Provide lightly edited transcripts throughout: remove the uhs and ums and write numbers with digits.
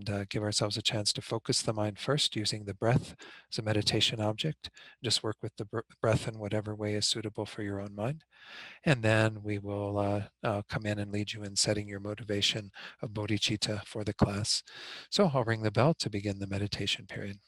and give ourselves a chance to focus the mind first using the breath as a meditation object. Just work with the breath in whatever way is suitable for your own mind. And then we will come in and lead you in setting your motivation of bodhicitta for the class. So I'll ring the bell to begin the meditation period.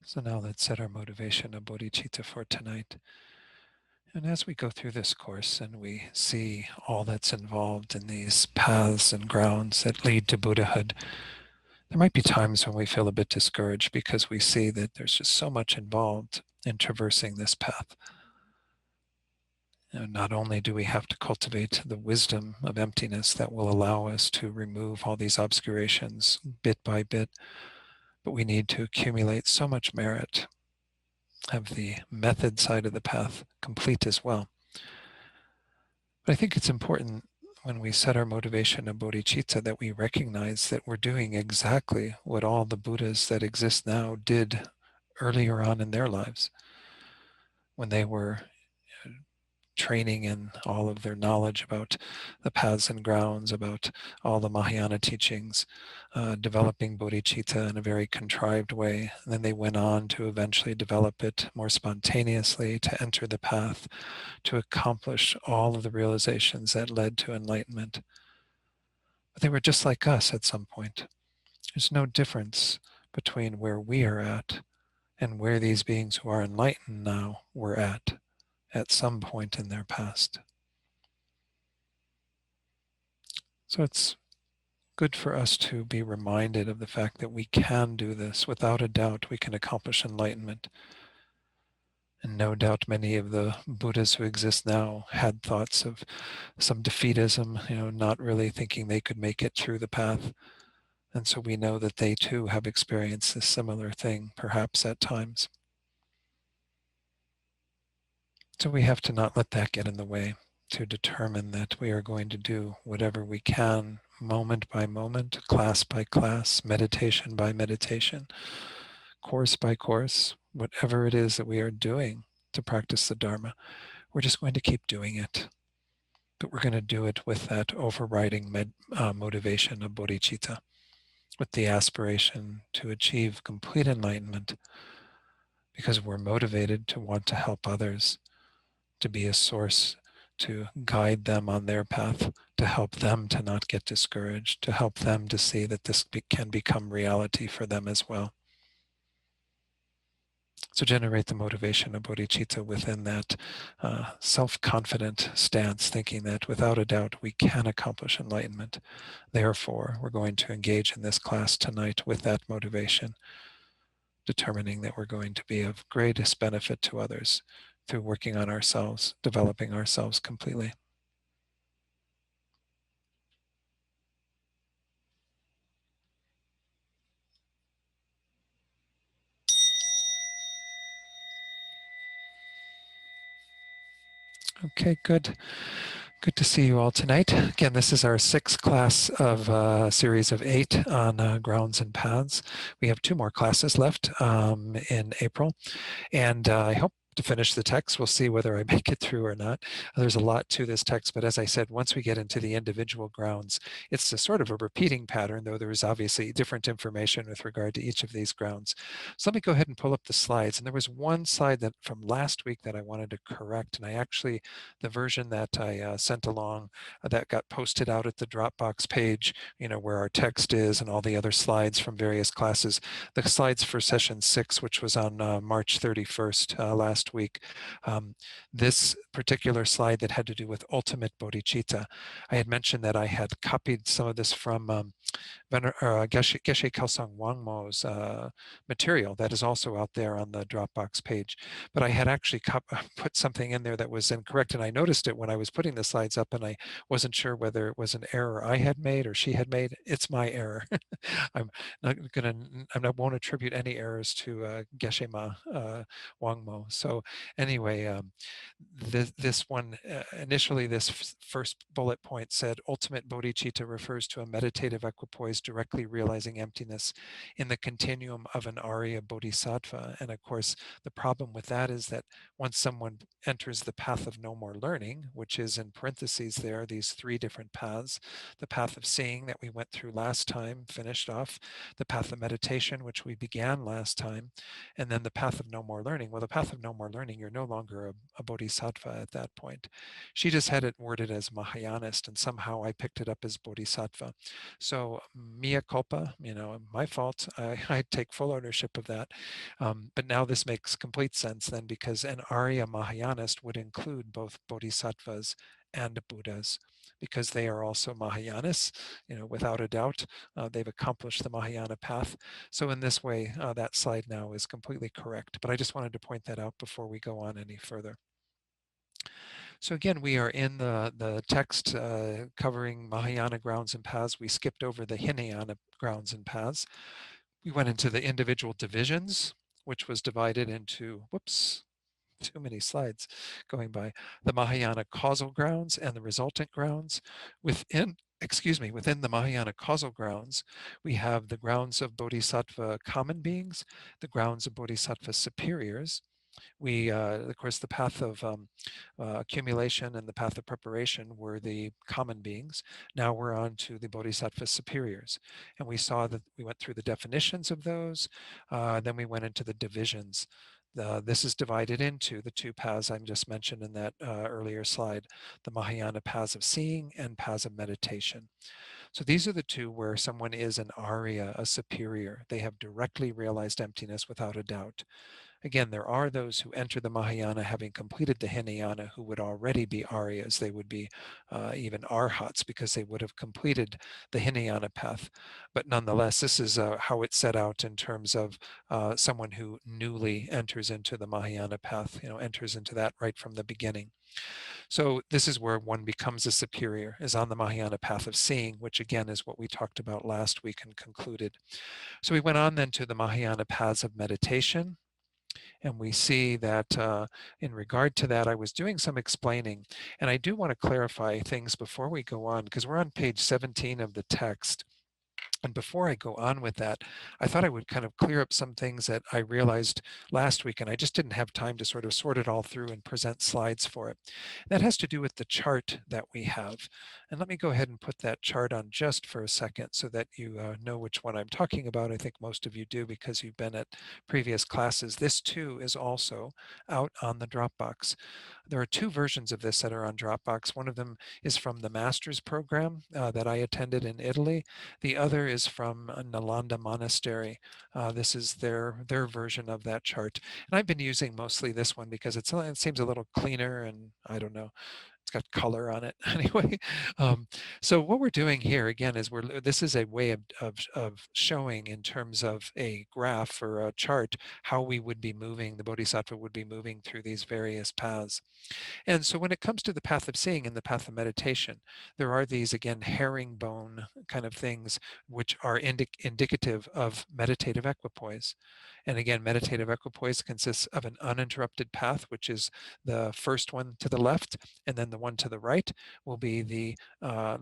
So now let's set our motivation of bodhicitta for tonight. And as we go through this course and we see all that's involved in these paths and grounds that lead to Buddhahood, there might be times when we feel a bit discouraged because we see that there's just so much involved in traversing this path. Not only do we have to cultivate the wisdom of emptiness that will allow us to remove all these obscurations bit by bit, but we need to accumulate so much merit, have the method side of the path complete as well. But I think it's important when we set our motivation of bodhicitta, that we recognize that we're doing exactly what all the Buddhas that exist now did earlier on in their lives, when they were training in all of their knowledge about the paths and grounds, about all the Mahayana teachings, developing bodhicitta in a very contrived way. And then they went on to eventually develop it more spontaneously, to enter the path, to accomplish all of the realizations that led to enlightenment. But they were just like us at some point. There's no difference between where we are at and where these beings who are enlightened now were at some point in their past. So it's good for us to be reminded of the fact that we can do this. Without a doubt, we can accomplish enlightenment. And no doubt many of the Buddhas who exist now had thoughts of some defeatism, not really thinking they could make it through the path. And so we know that they too have experienced a similar thing, perhaps at times. So we have to not let that get in the way, to determine that we are going to do whatever we can, moment by moment, class by class, meditation by meditation, course by course, whatever it is that we are doing to practice the Dharma. We're just going to keep doing it. But we're going to do it with that overriding motivation of bodhicitta, with the aspiration to achieve complete enlightenment, because we're motivated to want to help others, to be a source, to guide them on their path, to help them to not get discouraged, to help them to see that this can become reality for them as well. So generate the motivation of bodhicitta within that self-confident stance, thinking that without a doubt we can accomplish enlightenment. Therefore, we're going to engage in this class tonight with that motivation, determining that we're going to be of greatest benefit to others through working on ourselves, developing ourselves completely. Okay, good. Good to see you all tonight. Again, this is our sixth class of a series of 8 on grounds and paths. We have 2 more classes left in April, and I hope to finish the text. We'll see whether I make it through or not. There's a lot to this text, but as I said, once we get into the individual grounds, it's a sort of a repeating pattern, though there is obviously different information with regard to each of these grounds. So let me go ahead and pull up the slides. And there was one slide that from last week that I wanted to correct, and I actually, the version that I sent along that got posted out at the Dropbox page, where our text is and all the other slides from various classes, the slides for session 6, which was on March 31st last week. This particular slide that had to do with ultimate bodhicitta, I had mentioned that I had copied some of this from Geshe Kelsang Wangmo's material that is also out there on the Dropbox page. But I had actually put something in there that was incorrect, and I noticed it when I was putting the slides up, and I wasn't sure whether it was an error I had made or she had made. It's my error. I won't attribute any errors to Geshe Ma Wangmo. So anyway, this one, initially this first bullet point said, ultimate bodhicitta refers to a meditative equipoise directly realizing emptiness in the continuum of an Arya bodhisattva. And of course, the problem with that is that once someone enters the path of no more learning, which is in parentheses there, these 3 different paths, the path of seeing that we went through last time, finished off, the path of meditation, which we began last time, and then the path of no more learning. Well, the path of no more learning, you're no longer a bodhisattva at that point. She just had it worded as Mahayanist, and somehow I picked it up as bodhisattva. So mea culpa, my fault. I take full ownership of that. But now this makes complete sense then, because an Arya Mahayanist would include both bodhisattvas and Buddhas, because they are also Mahayanists, without a doubt. They've accomplished the Mahayana path. So in this way, that slide now is completely correct. But I just wanted to point that out before we go on any further. So again, we are in the text covering Mahayana grounds and paths. We skipped over the Hinayana grounds and paths. We went into the individual divisions, which was divided into, too many slides going by. The Mahayana causal grounds and the resultant grounds. Within the Mahayana causal grounds, we have the grounds of Bodhisattva common beings, the grounds of Bodhisattva superiors. Of course, the path of accumulation and the path of preparation were the common beings. Now we're on to the Bodhisattva superiors. And we saw that we went through the definitions of those, then we went into the divisions. This is divided into the two paths I just mentioned in that earlier slide, the Mahayana paths of seeing and paths of meditation. So these are the two where someone is an Arya, a superior. They have directly realized emptiness without a doubt. Again, there are those who enter the Mahayana having completed the Hinayana who would already be Aryas. They would be even Arhats because they would have completed the Hinayana path. But nonetheless, this is how it's set out in terms of someone who newly enters into the Mahayana path, enters into that right from the beginning. So this is where one becomes a superior, is on the Mahayana path of seeing, which again is what we talked about last week and concluded. So we went on then to the Mahayana paths of meditation. And we see that in regard to that, I was doing some explaining. And I do want to clarify things before we go on, because we're on page 17 of the text. And before I go on with that, I thought I would kind of clear up some things that I realized last week, and I just didn't have time to sort of sort it all through and present slides for it. That has to do with the chart that we have. And let me go ahead and put that chart on just for a second so that you know which one I'm talking about. I think most of you do because you've been at previous classes. This too is also out on the Dropbox. There are two versions of this that are on Dropbox. One of them is from the master's program that I attended in Italy. The other is from Nalanda Monastery. This is their version of that chart. And I've been using mostly this one because it seems a little cleaner and I don't know, it's got color on it anyway. So what we're doing here again is this is a way of showing in terms of a graph or a chart how we would be moving, the Bodhisattva would be moving through these various paths. And so when it comes to the path of seeing and the path of meditation, there are these, again, herringbone kind of things which are indicative of meditative equipoise. And again, meditative equipoise consists of an uninterrupted path, which is the first one to the left, and then the one to the right will be the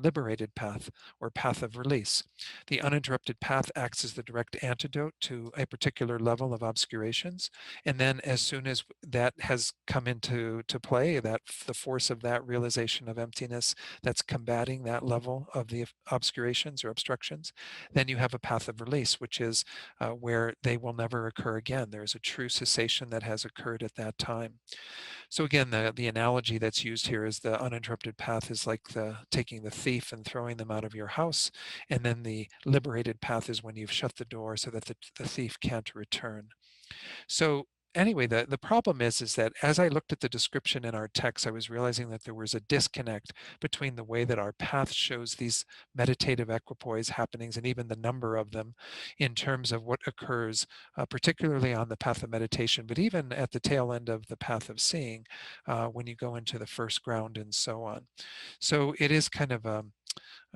liberated path or path of release. The uninterrupted path acts as the direct antidote to a particular level of obscurations. And then as soon as that has come into play, that the force of that realization of emptiness that's combating that level of the obscurations or obstructions, then you have a path of release, which is where they will never occur again. There's a true cessation that has occurred at that time. So again, the analogy that's used here is the uninterrupted path is like taking the thief and throwing them out of your house. And then the liberated path is when you've shut the door so that the thief can't return. So anyway, the problem is that as I looked at the description in our text, I was realizing that there was a disconnect between the way that our path shows these meditative equipoise happenings and even the number of them in terms of what occurs, particularly on the path of meditation, but even at the tail end of the path of seeing when you go into the first ground and so on. So it is kind of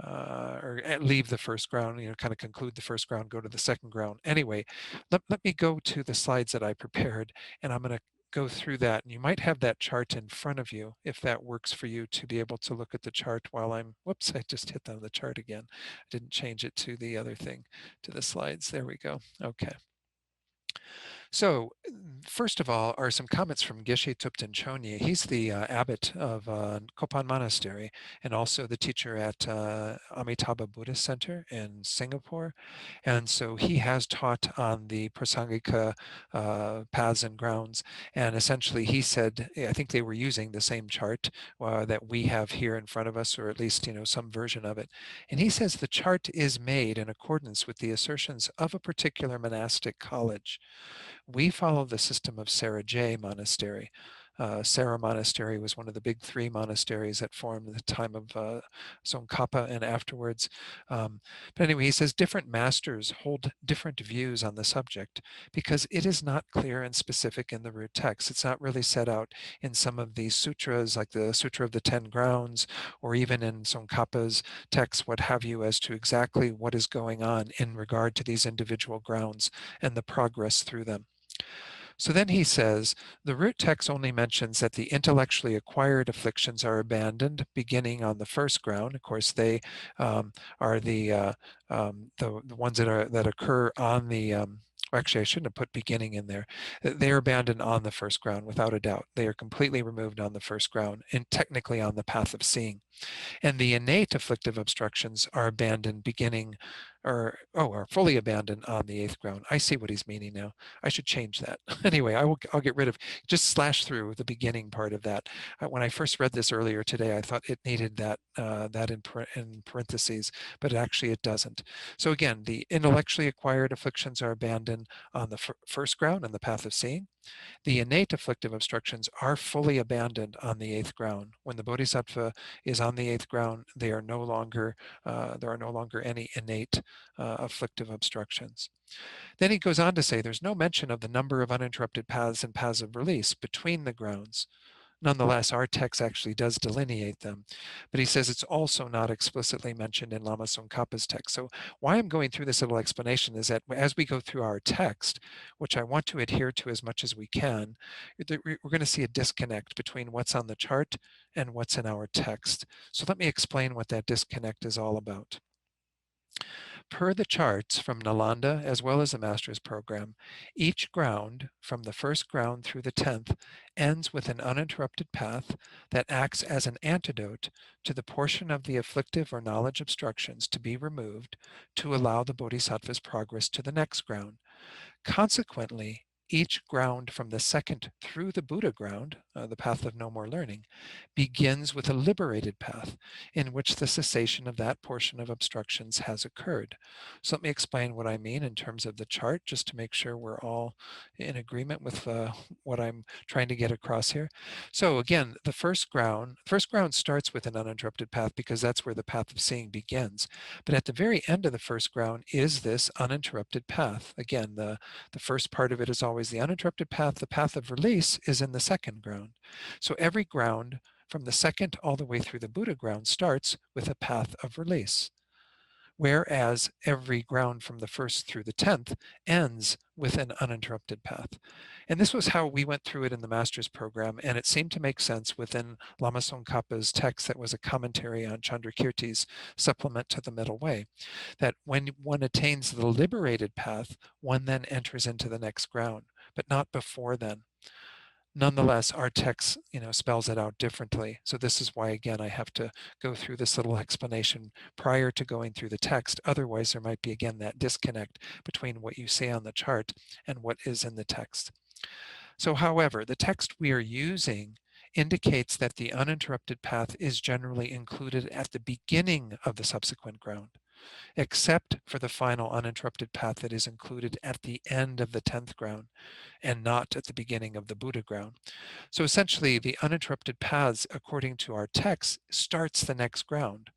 or leave the first ground, kind of conclude the first ground, go to the second ground. Anyway, let me go to the slides that I prepared, and I'm going to go through that. And you might have that chart in front of you if that works for you to be able to look at the chart while whoops, I just hit on the chart again. I didn't change it to the other thing, to the slides. There we go. Okay. So first of all are some comments from Geshe Thupten Chonyi. He's the abbot of Kopan Monastery and also the teacher at Amitabha Buddhist Center in Singapore. And so he has taught on the Prasangika paths and grounds. And essentially he said, I think they were using the same chart that we have here in front of us, or at least, some version of it. And he says the chart is made in accordance with the assertions of a particular monastic college. We follow the system of Sarah J Monastery. Sarah Monastery was one of the big three monasteries that formed at the time of Tsongkhapa and afterwards. But anyway, he says different masters hold different views on the subject because it is not clear and specific in the root text. It's not really set out in some of these sutras, like the Sutra of the Ten Grounds, or even in Tsongkhapa's text, what have you, as to exactly what is going on in regard to these individual grounds and the progress through them. So then he says, the root text only mentions that the intellectually acquired afflictions are abandoned, beginning on the first ground. Of course, they are the ones that occur on the actually, I shouldn't have put beginning in there. They are abandoned on the first ground, without a doubt. They are completely removed on the first ground and technically on the path of seeing. And the innate afflictive obstructions are abandoned beginning, are fully abandoned on the eighth ground. I see what he's meaning now. I should change that. Anyway, I'll get rid of, just slash through the beginning part of that. When I first read this earlier today, I thought it needed that in parentheses, but actually it doesn't. So again, the intellectually acquired afflictions are abandoned on the first ground and the path of seeing. The innate afflictive obstructions are fully abandoned on the eighth ground. When the Bodhisattva is on the eighth ground, there are no longer any innate afflictive obstructions. Then he goes on to say there's no mention of the number of uninterrupted paths and paths of release between the grounds. Nonetheless, our text actually does delineate them, but he says it's also not explicitly mentioned in Lama Tsongkhapa's text. So why I'm going through this little explanation is that as we go through our text, which I want to adhere to as much as we can, we're going to see a disconnect between what's on the chart and what's in our text. So let me explain what that disconnect is all about. Per the charts from Nalanda as well as the master's program, each ground from the first ground through the 10th ends with an uninterrupted path that acts as an antidote to the portion of the afflictive or knowledge obstructions to be removed to allow the bodhisattva's progress to the next ground. Consequently, each ground from the second through the Buddha ground, the path of no more learning, begins with a liberated path in which the cessation of that portion of obstructions has occurred. So let me explain what I mean in terms of the chart, just to make sure we're all in agreement with what I'm trying to get across here. So again, the first ground starts with an uninterrupted path because that's where the path of seeing begins. But at the very end of the first ground is this uninterrupted path. Again, the first part of it is always the uninterrupted path. The path of release is in the second ground. So every ground from the second all the way through the Buddha ground starts with a path of release, whereas every ground from the first through the 10th ends with an uninterrupted path. And this was how we went through it in the master's program, and it seemed to make sense within Lama Tsongkhapa's text that was a commentary on Chandrakirti's supplement to the Middle Way, that when one attains the liberated path, one then enters into the next ground, but not before then. Nonetheless, our text, spells it out differently. So this is why, again, I have to go through this little explanation prior to going through the text. Otherwise, there might be, again, that disconnect between what you see on the chart and what is in the text. So however, the text we are using indicates that the uninterrupted path is generally included at the beginning of the subsequent ground, except for the final uninterrupted path that is included at the end of the 10th ground and not at the beginning of the Buddha ground. So essentially, the uninterrupted paths, according to our text, starts the next ground.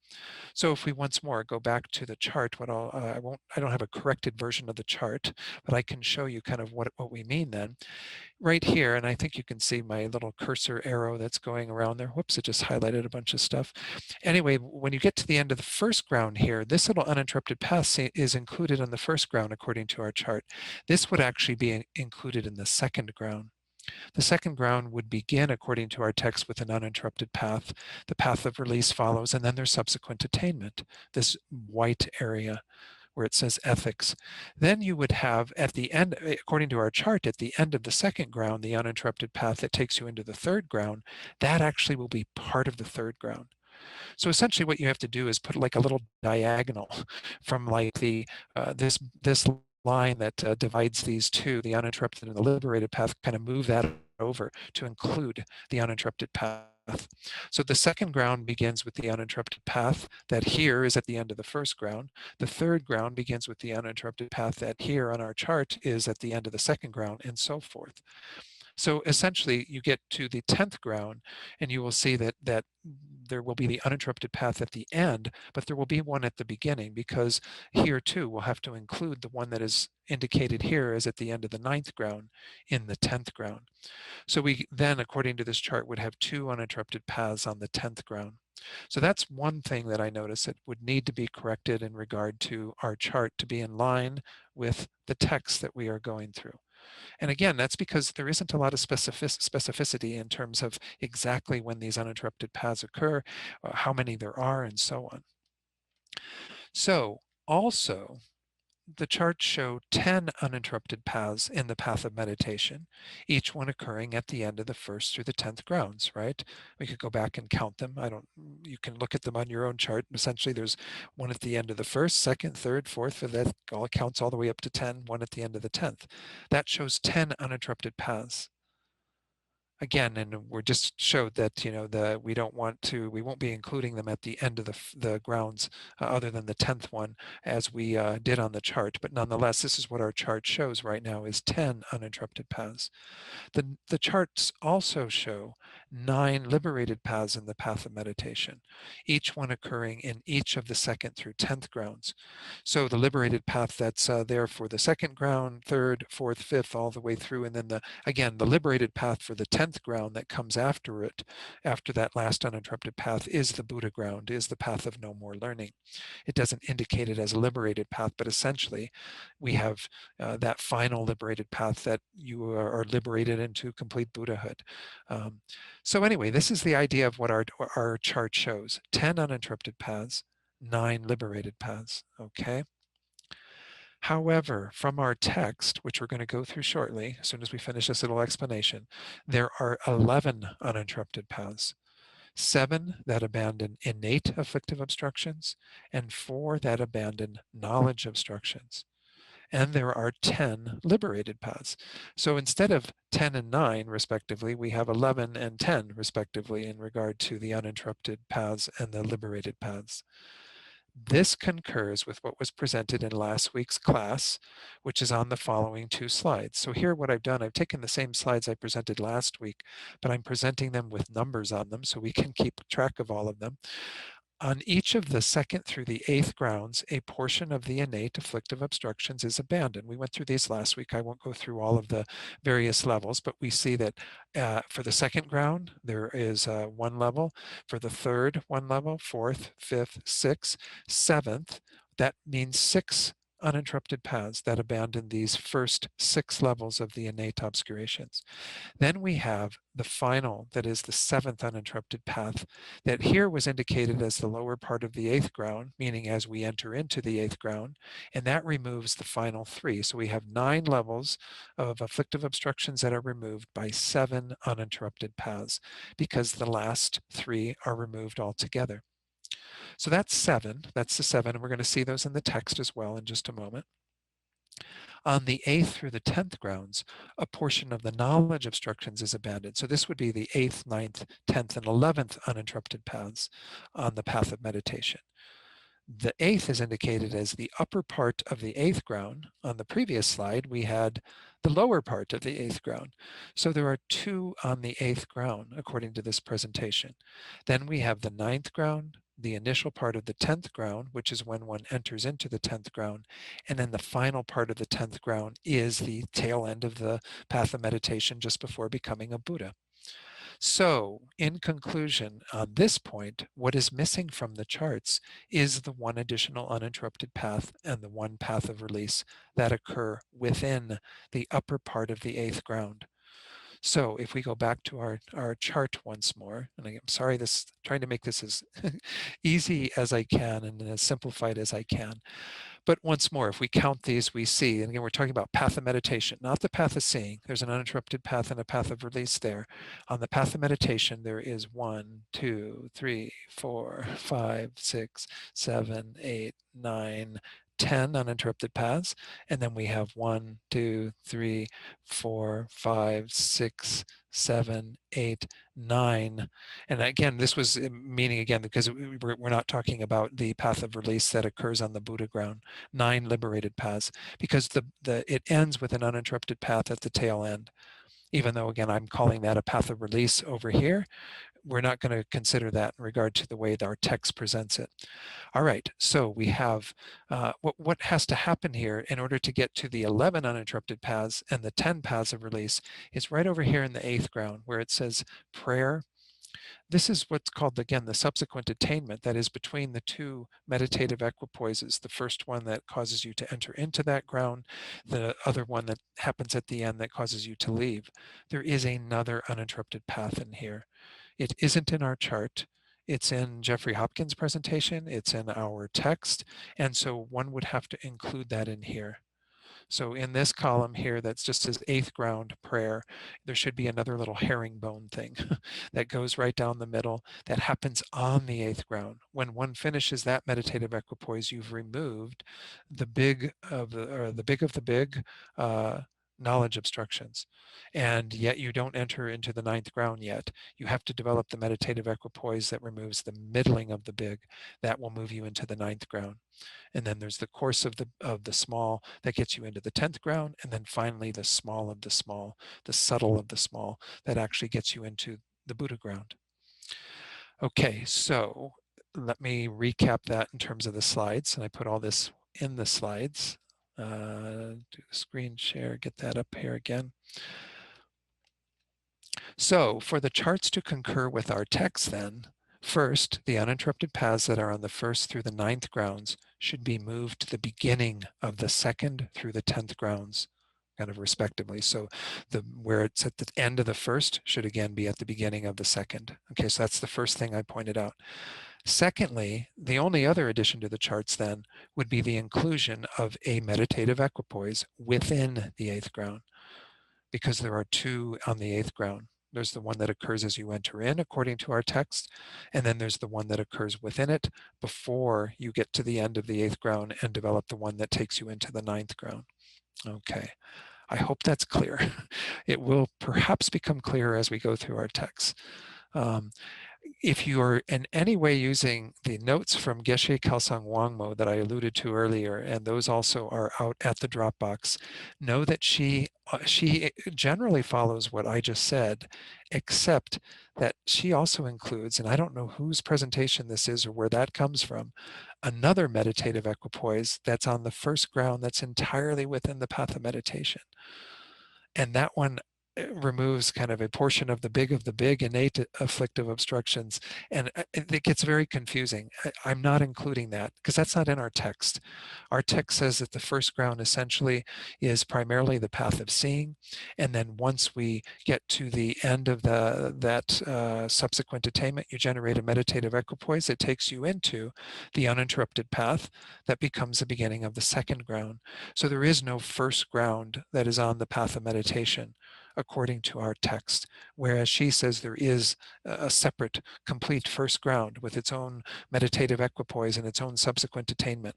So if we once more go back to the chart, I don't have a corrected version of the chart, but I can show you kind of what we mean then. Right here, and I think you can see my little cursor arrow that's going around there. Whoops, it just highlighted a bunch of stuff. Anyway, when you get to the end of the first ground here, this little uninterrupted path is included on the first ground according to our chart. This would actually be included in the second ground. The second ground would begin, according to our text, with an uninterrupted path. The path of release follows, and then there's subsequent attainment, this white area where it says ethics. Then you would have at the end, according to our chart, at the end of the second ground, the uninterrupted path that takes you into the third ground, that actually will be part of the third ground. So essentially what you have to do is put like a little diagonal from like this line that divides these two, the uninterrupted and the liberated path, kind of move that over to include the uninterrupted path. So the second ground begins with the uninterrupted path that here is at the end of the first ground. The third ground begins with the uninterrupted path that here on our chart is at the end of the second ground, and so forth. So essentially, you get to the 10th ground, and you will see that there will be the uninterrupted path at the end, but there will be one at the beginning, because here too we'll have to include the one that is indicated here as at the end of the 9th ground in the 10th ground. So we then, according to this chart, would have two uninterrupted paths on the 10th ground. So that's one thing that I notice that would need to be corrected in regard to our chart to be in line with the text that we are going through. And again, that's because there isn't a lot of specificity in terms of exactly when these uninterrupted paths occur, how many there are, and so on. So also, the charts show 10 uninterrupted paths in the path of meditation, each one occurring at the end of the first through the 10th grounds, right? We could go back and count them. You can look at them on your own chart. Essentially, there's one at the end of the first, second, third, fourth, fifth, that all counts all the way up to 10, one at the end of the 10th. That shows 10 uninterrupted paths. Again, and we're just showed that, we won't be including them at the end of the grounds other than the 10th one as we did on the chart. But nonetheless, this is what our chart shows right now is 10 uninterrupted paths. The charts also show 9 liberated paths in the path of meditation, each one occurring in each of the 2nd through 10th grounds. So the liberated path that's there for the 2nd ground, 3rd, 4th, 5th, all the way through, and then the liberated path for the 10th ground that comes after it, after that last uninterrupted path, is the Buddha ground, is the path of no more learning. It doesn't indicate it as a liberated path, but essentially we have that final liberated path that you are liberated into complete Buddhahood. So anyway, this is the idea of what our chart shows. 10 uninterrupted paths, 9 liberated paths, okay? However, from our text, which we're going to go through shortly, as soon as we finish this little explanation, there are 11 uninterrupted paths. 7 that abandon innate afflictive obstructions, and 4 that abandon knowledge obstructions. And there are 10 liberated paths. So instead of 10 and 9, respectively, we have 11 and 10, respectively, in regard to the uninterrupted paths and the liberated paths. This concurs with what was presented in last week's class, which is on the following 2 slides. So here what I've done, I've taken the same slides I presented last week, but I'm presenting them with numbers on them so we can keep track of all of them. On each of the 2nd through the 8th grounds, a portion of the innate afflictive obstructions is abandoned. We went through these last week. I won't go through all of the various levels, but we see that for the 2nd ground, there is 1 level. For the 3rd, 1 level, 4th, 5th, 6th, 7th, that means 6 uninterrupted paths that abandon these first 6 levels of the innate obscurations. Then we have the final, that is the 7th uninterrupted path, that here was indicated as the lower part of the 8th ground, meaning as we enter into the 8th ground, and that removes the final 3. So we have 9 levels of afflictive obstructions that are removed by 7 uninterrupted paths, because the last 3 are removed altogether. So that's 7. That's the 7, and we're going to see those in the text as well in just a moment. On the 8th through the 10th grounds, a portion of the knowledge obstructions is abandoned. So this would be the 8th, 9th, 10th, and 11th uninterrupted paths on the path of meditation. The 8th is indicated as the upper part of the 8th ground. On the previous slide, we had the lower part of the 8th ground. So there are 2 on the 8th ground, according to this presentation. Then we have the 9th ground, the initial part of the 10th ground, which is when one enters into the 10th ground, and then the final part of the 10th ground is the tail end of the path of meditation just before becoming a Buddha. So, in conclusion, on this point, what is missing from the charts is the 1 additional uninterrupted path and the 1 path of release that occur within the upper part of the 8th ground. So if we go back to our chart once more, and I'm sorry, trying to make this as easy as I can and as simplified as I can. But once more, if we count these, we see, and again, we're talking about path of meditation, not the path of seeing. There's an uninterrupted path and a path of release there. On the path of meditation, there is 1, 2, 3, 4, 5, 6, 7, 8, 9, 10 uninterrupted paths. And then we have 1, 2, 3, 4, 5, 6, 7, 8, 9. And again, this was meaning, again, because we're not talking about the path of release that occurs on the Buddha ground, 9 liberated paths, because it ends with an uninterrupted path at the tail end. Even though, again, I'm calling that a path of release over here, we're not going to consider that in regard to the way that our text presents it. All right, so we have what has to happen here in order to get to the 11 uninterrupted paths and the 10 paths of release is right over here in the 8th ground where it says prayer, This is what's called, again, the subsequent attainment that is between the two meditative equipoises. The first one that causes you to enter into that ground, the other one that happens at the end that causes you to leave. There is another uninterrupted path in here. It isn't in our chart. It's in Jeffrey Hopkins' presentation. It's in our text. And so one would have to include that in here. So in this column here, that's just says eighth ground prayer, there should be another little herringbone thing that goes right down the middle that happens on the eighth ground. When one finishes that meditative equipoise, you've removed the big of the big knowledge obstructions. And yet you don't enter into the ninth ground yet. You have to develop the meditative equipoise that removes the middling of the big. That will move you into the ninth ground. And then there's the course of the small that gets you into the 10th ground. And then finally the small of the small, the subtle of the small that actually gets you into the Buddha ground. Okay, so let me recap that in terms of the slides. And I put all this in the slides. Do the screen share, get that up here again. So for the charts to concur with our text then, first, the uninterrupted paths that are on the first through the ninth grounds should be moved to the beginning of the second through the 10th grounds, kind of respectively. So where it's at the end of the first should again be at the beginning of the second. Okay, so that's the first thing I pointed out. Secondly, the only other addition to the charts then would be the inclusion of a meditative equipoise within the eighth ground, because there are two on the eighth ground. There's the one that occurs as you enter in, according to our text, and then there's the one that occurs within it before you get to the end of the eighth ground and develop the one that takes you into the ninth ground. Okay, I hope that's clear. It will perhaps become clearer as we go through our text. If you are in any way using the notes from Geshe Kelsang Wangmo that I alluded to earlier, and those also are out at the Dropbox, know that she generally follows what I just said, except that she also includes, and I don't know whose presentation this is or where that comes from, another meditative equipoise that's on the first ground that's entirely within the path of meditation. And that one removes kind of a portion of the big innate afflictive obstructions, and it gets very confusing. I'm not including that because that's not in our text. Our text says that the first ground essentially is primarily the path of seeing, and then once we get to the end of that subsequent attainment, you generate a meditative equipoise that takes you into the uninterrupted path that becomes the beginning of the second ground. So there is no first ground that is on the path of meditation, according to our text, whereas she says there is a separate, complete first ground with its own meditative equipoise and its own subsequent attainment.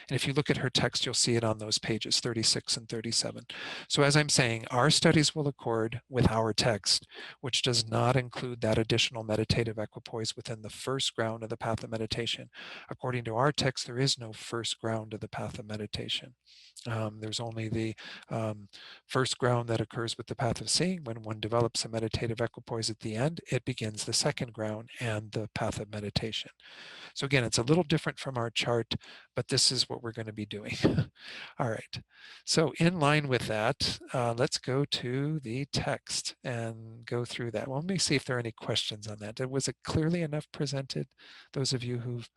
And if you look at her text, you'll see it on those pages 36 and 37. So as I'm saying, our studies will accord with our text, which does not include that additional meditative equipoise within the first ground of the path of meditation. According to our text, there is no first ground of the path of meditation. There's only the first ground that occurs with the path of seeing. When one develops a meditative equipoise at the end, it begins the second ground and the path of meditation. So again, it's a little different from our chart, but this is what we're going to be doing. All right. So in line with that, let's go to the text and go through that. Well, let me see if there are any questions on that. Was it clearly enough presented? Those of you who've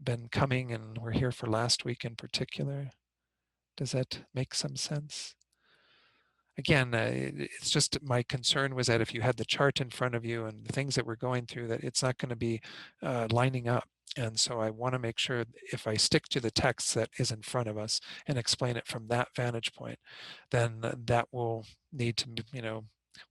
been coming and were here for last week in particular. Does that make some sense? Again, it's just my concern was that if you had the chart in front of you and the things that we're going through, that it's not going to be lining up. And so I want to make sure if I stick to the text that is in front of us and explain it from that vantage point, then that will need to,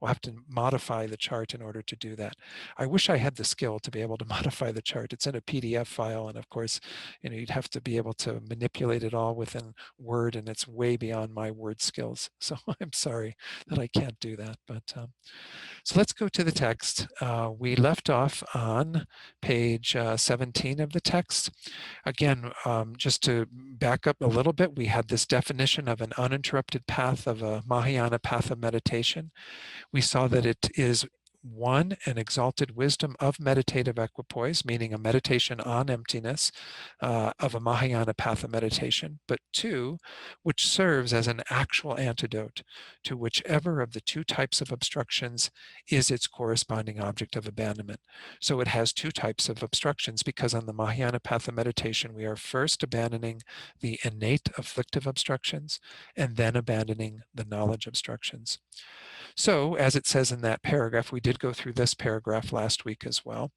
we'll have to modify the chart in order to do that. I wish I had the skill to be able to modify the chart. It's in a PDF file, and of course, you'd have to be able to manipulate it all within Word, and it's way beyond my Word skills. So I'm sorry that I can't do that. But so let's go to the text. We left off on page 17 of the text. Again, just to back up a little bit, we had this definition of an uninterrupted path of a Mahayana path of meditation. We saw that it is one, an exalted wisdom of meditative equipoise, meaning a meditation on emptiness of a Mahayana path of meditation, but two, which serves as an actual antidote to whichever of the two types of obstructions is its corresponding object of abandonment. So it has two types of obstructions because on the Mahayana path of meditation, we are first abandoning the innate afflictive obstructions and then abandoning the knowledge obstructions. So, as it says in that paragraph, we did go through this paragraph last week as well.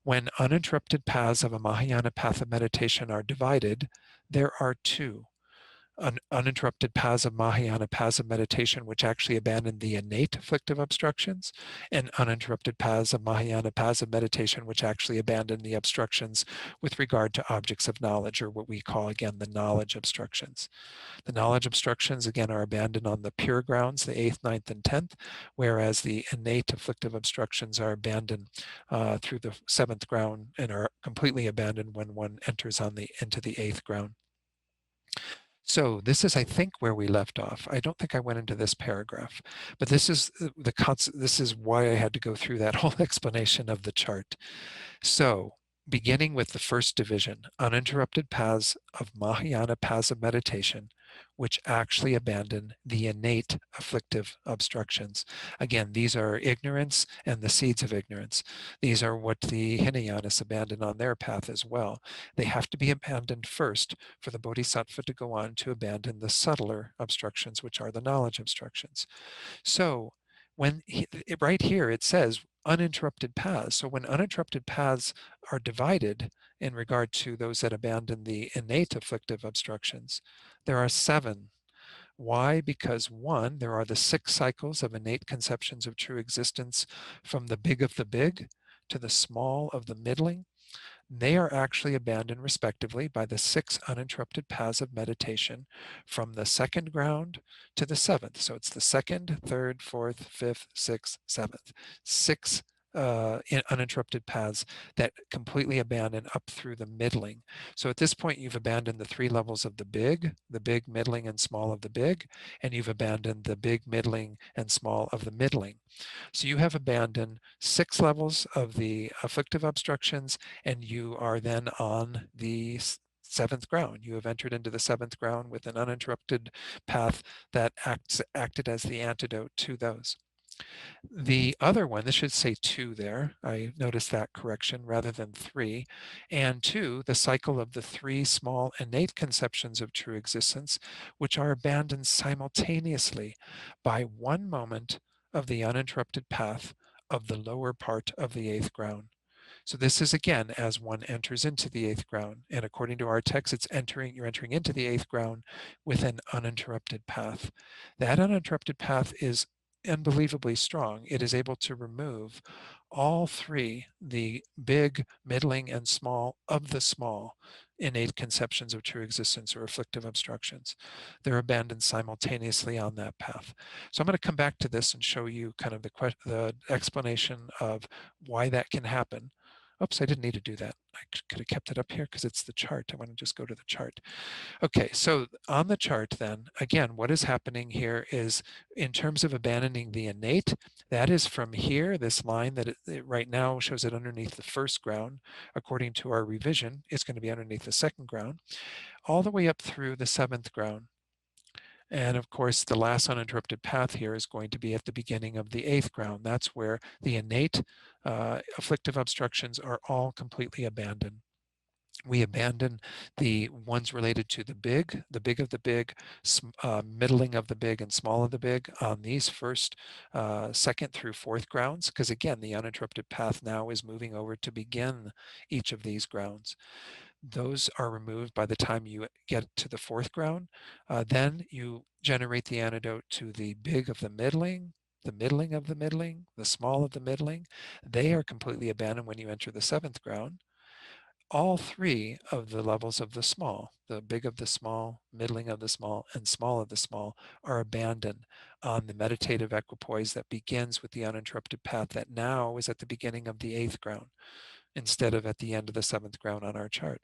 When uninterrupted paths of a Mahayana path of meditation are divided, there are two. Uninterrupted paths of Mahayana paths of meditation, which actually abandon the innate afflictive obstructions, and uninterrupted paths of Mahayana paths of meditation, which actually abandon the obstructions with regard to objects of knowledge, or what we call, again, the knowledge obstructions. The knowledge obstructions, again, are abandoned on the pure grounds, the 8th, 9th, and 10th, whereas the innate afflictive obstructions are abandoned through the 7th ground and are completely abandoned when one enters into the 8th ground. So this is, I think, where we left off. I don't think I went into this paragraph, but this is this is why I had to go through that whole explanation of the chart. So beginning with the first division, uninterrupted paths of Mahayana paths of meditation, which actually abandon the innate afflictive obstructions. Again, these are ignorance and the seeds of ignorance. These are what the Hinayanas abandon on their path as well. They have to be abandoned first for the Bodhisattva to go on to abandon the subtler obstructions, which are the knowledge obstructions. So right here it says uninterrupted paths. So when uninterrupted paths are divided in regard to those that abandon the innate afflictive obstructions, there are 7. Why? Because 1, there are the 6 cycles of innate conceptions of true existence from the big of the big to the small of the middling. They are actually abandoned respectively by the 6 uninterrupted paths of meditation from the 2nd ground to the 7th. So it's the 2nd, 3rd, 4th, 5th, 6th, 7th. 6 uninterrupted paths that completely abandon up through the middling. So at this point, you've abandoned the 3 levels of the big, middling, and small of the big, and you've abandoned the big, middling, and small of the middling. So you have abandoned 6 levels of the afflictive obstructions, and you are then on the 7th ground. You have entered into the 7th ground with an uninterrupted path that acted as the antidote to those. The other one, this should say 2 there. I noticed that correction rather than 3. And 2, the cycle of the 3 small innate conceptions of true existence, which are abandoned simultaneously by one moment of the uninterrupted path of the lower part of the 8th ground. So this is, again, as one enters into the 8th ground. And according to our text, you're entering into the 8th ground with an uninterrupted path. That uninterrupted path is unbelievably strong. It is able to remove all 3, the big, middling, and small of the small innate conceptions of true existence or afflictive obstructions. They're abandoned simultaneously on that path. So I'm going to come back to this and show you kind of the explanation of why that can happen. Oops, I didn't need to do that. I could have kept it up here because it's the chart. I want to just go to the chart. Okay, so on the chart then, again, what is happening here is in terms of abandoning the innate, that is from here, this line that it right now shows it underneath the 1st ground. According to our revision, it's going to be underneath the 2nd ground, all the way up through the 7th ground. And of course, the last uninterrupted path here is going to be at the beginning of the 8th ground. That's where the innate afflictive obstructions are all completely abandoned. We abandon the ones related to the big of the big, middling of the big, and small of the big on these first, 2nd through 4th grounds, because again, the uninterrupted path now is moving over to begin each of these grounds. Those are removed by the time you get to the 4th ground. Then you generate the antidote to the big of the middling of the middling, the small of the middling. They are completely abandoned when you enter the 7th ground. All 3 of the levels of the small, the big of the small, middling of the small, and small of the small, are abandoned on the meditative equipoise that begins with the uninterrupted path that now is at the beginning of the 8th ground instead of at the end of the 7th ground on our chart.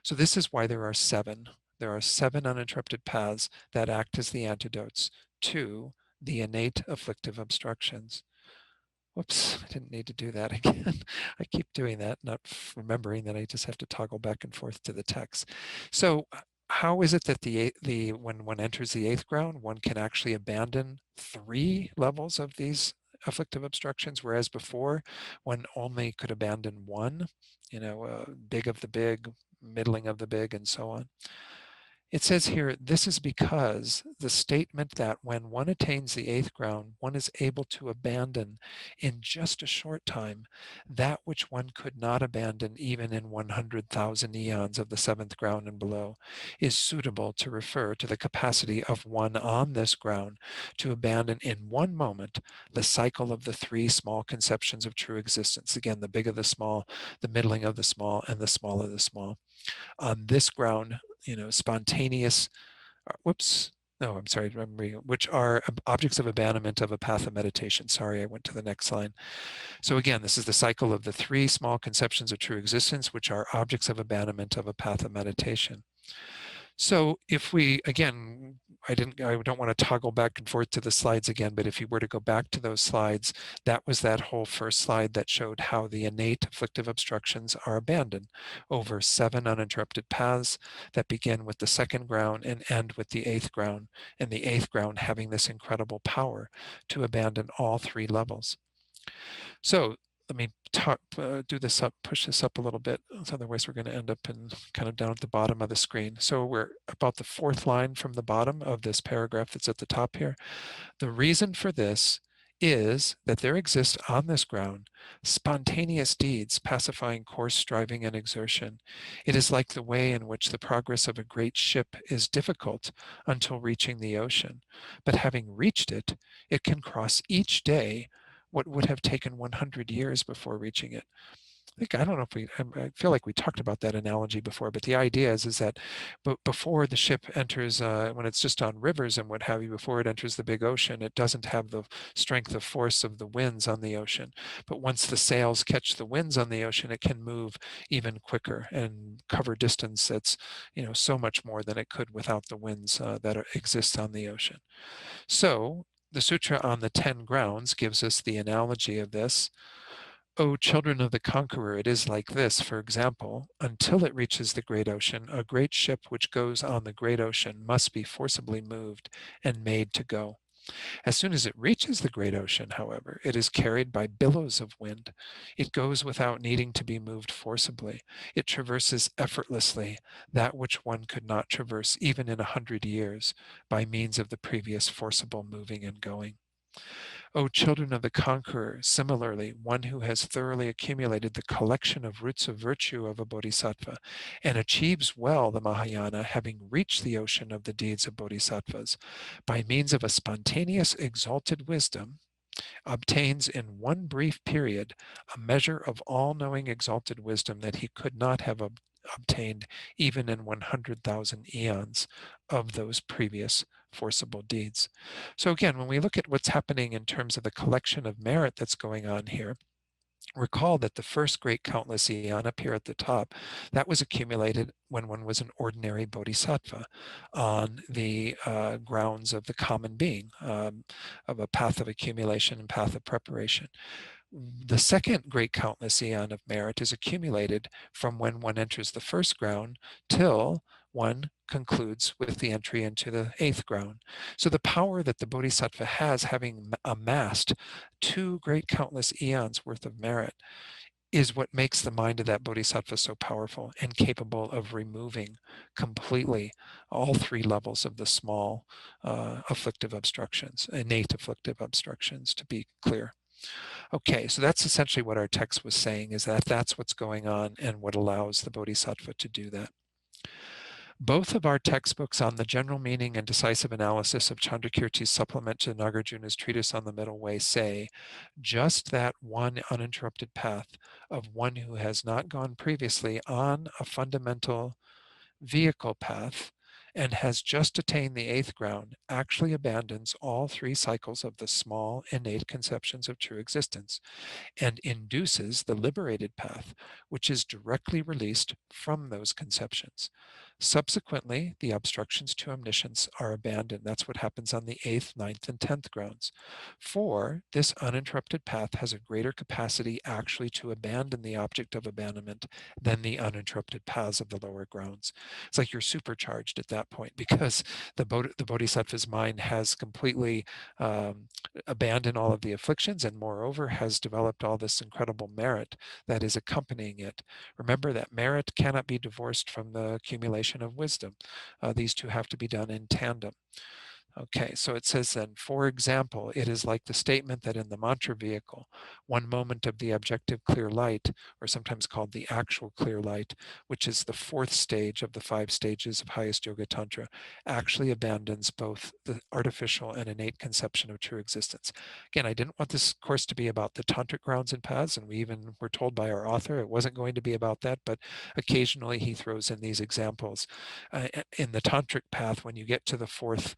So this is why there are 7. There are 7 uninterrupted paths that act as the antidotes to the innate afflictive obstructions. Whoops, I didn't need to do that again. I keep doing that, not remembering that I just have to toggle back and forth to the text. So how is it that when one enters the eighth ground, one can actually abandon 3 levels of these afflictive obstructions, whereas before one only could abandon 1, big of the big, middling of the big, and so on? It says here, this is because the statement that when one attains the eighth ground, one is able to abandon in just a short time that which one could not abandon even in 100,000 eons of the seventh ground and below, is suitable to refer to the capacity of one on this ground to abandon in one moment the cycle of the 3 small conceptions of true existence. Again, the big of the small, the middling of the small, and the small of the small. On this ground, spontaneous, whoops, no, I'm sorry, which are objects of abandonment of a path of meditation. Sorry, I went to the next line. So again, this is the cycle of the 3 small conceptions of true existence, which are objects of abandonment of a path of meditation. So if we, again, I don't want to toggle back and forth to the slides again, but if you were to go back to those slides, that was that whole first slide that showed how the innate afflictive obstructions are abandoned over 7 uninterrupted paths that begin with the second ground and end with the eighth ground, and the eighth ground having this incredible power to abandon all 3 levels. So let me do this up, push this up a little bit. Otherwise, we're going to end up in kind of down at the bottom of the screen. So we're about the 4th line from the bottom of this paragraph that's at the top here. The reason for this is that there exists on this ground spontaneous deeds pacifying coarse striving and exertion. It is like the way in which the progress of a great ship is difficult until reaching the ocean. But having reached it, it can cross each day what would have taken 100 years before reaching it. I don't know if I feel like we talked about that analogy before, but the idea is that before the ship enters, when it's just on rivers and what have you, before it enters the big ocean, it doesn't have the strength of force of the winds on the ocean. But once the sails catch the winds on the ocean, it can move even quicker and cover distance that's, so much more than it could without the winds that exist on the ocean. So the Sutra on the 10 grounds gives us the analogy of this. O children of the conqueror, it is like this, for example, until it reaches the great ocean, a great ship which goes on the great ocean must be forcibly moved and made to go. As soon as it reaches the great ocean, however, it is carried by billows of wind. It goes without needing to be moved forcibly. It traverses effortlessly that which one could not traverse even in 100 years by means of the previous forcible moving and going. O children of the conqueror, similarly, one who has thoroughly accumulated the collection of roots of virtue of a bodhisattva and achieves well the Mahayana, having reached the ocean of the deeds of bodhisattvas, by means of a spontaneous exalted wisdom, obtains in one brief period a measure of all-knowing exalted wisdom that he could not have obtained even in 100,000 eons of those previous forcible deeds. So again, when we look at what's happening in terms of the collection of merit that's going on here, recall that the first great countless eon up here at the top, that was accumulated when one was an ordinary bodhisattva on the grounds of the common being, of a path of accumulation and path of preparation. The second great countless eon of merit is accumulated from when one enters the first ground till one concludes with the entry into the eighth ground. So the power that the bodhisattva has, having amassed 2 great countless eons worth of merit, is what makes the mind of that bodhisattva so powerful and capable of removing completely all 3 levels of the small afflictive obstructions, innate afflictive obstructions, to be clear. Okay, so that's essentially what our text was saying, is that that's what's going on and what allows the bodhisattva to do that. Both of our textbooks on the general meaning and decisive analysis of Chandrakirti's supplement to Nagarjuna's treatise on the middle way say just that one uninterrupted path of one who has not gone previously on a fundamental vehicle path and has just attained the eighth ground actually abandons all 3 cycles of the small innate conceptions of true existence and induces the liberated path, which is directly released from those conceptions. Subsequently, the obstructions to omniscience are abandoned. That's what happens on the 8th, 9th, and 10th grounds. For this uninterrupted path has a greater capacity actually to abandon the object of abandonment than the uninterrupted paths of the lower grounds. It's like you're supercharged at that point because the Bodhisattva's mind has completely abandoned all of the afflictions and moreover has developed all this incredible merit that is accompanying it. Remember that merit cannot be divorced from the accumulation of wisdom. These two have to be done in tandem. Okay, so it says then, for example, it is like the statement that in the mantra vehicle, one moment of the objective clear light, or sometimes called the actual clear light, which is the 4th stage of the 5 stages of highest yoga tantra, actually abandons both the artificial and innate conception of true existence. Again, I didn't want this course to be about the tantric grounds and paths, and we even were told by our author it wasn't going to be about that, but occasionally he throws in these examples. In the tantric path, when you get to the 4th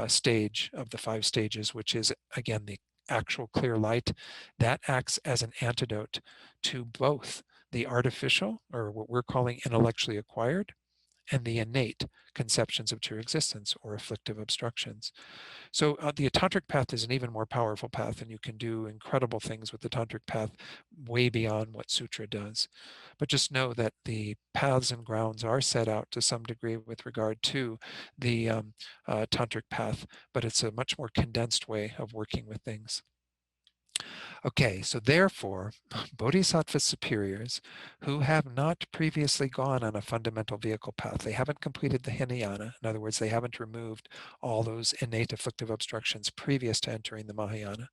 stage of the 5 stages, which is, again, the actual clear light, that acts as an antidote to both the artificial, or what we're calling intellectually acquired, and the innate conceptions of true existence, or afflictive obstructions. So the tantric path is an even more powerful path, and you can do incredible things with the tantric path way beyond what sutra does. But just know that the paths and grounds are set out to some degree with regard to the tantric path, but it's a much more condensed way of working with things. Okay, so therefore, Bodhisattva superiors who have not previously gone on a fundamental vehicle path, they haven't completed the Hinayana, in other words, they haven't removed all those innate afflictive obstructions previous to entering the Mahayana,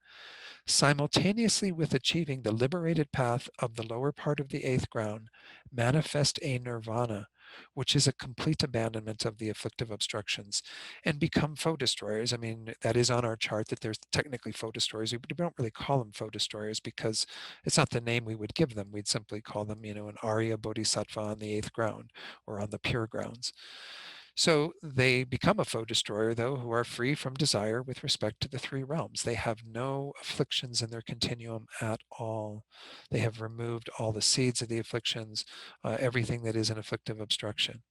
simultaneously with achieving the liberated path of the lower part of the 8th ground, manifest a nirvana, which is a complete abandonment of the afflictive obstructions, and become foe destroyers. I mean, that is on our chart that there's technically foe destroyers. We don't really call them foe destroyers because it's not the name we would give them. We'd simply call them, an Arya Bodhisattva on the 8th ground or on the pure grounds. So they become a foe destroyer, though, who are free from desire with respect to the 3 realms. They have no afflictions in their continuum at all. They have removed all the seeds of the afflictions, everything that is an afflictive obstruction.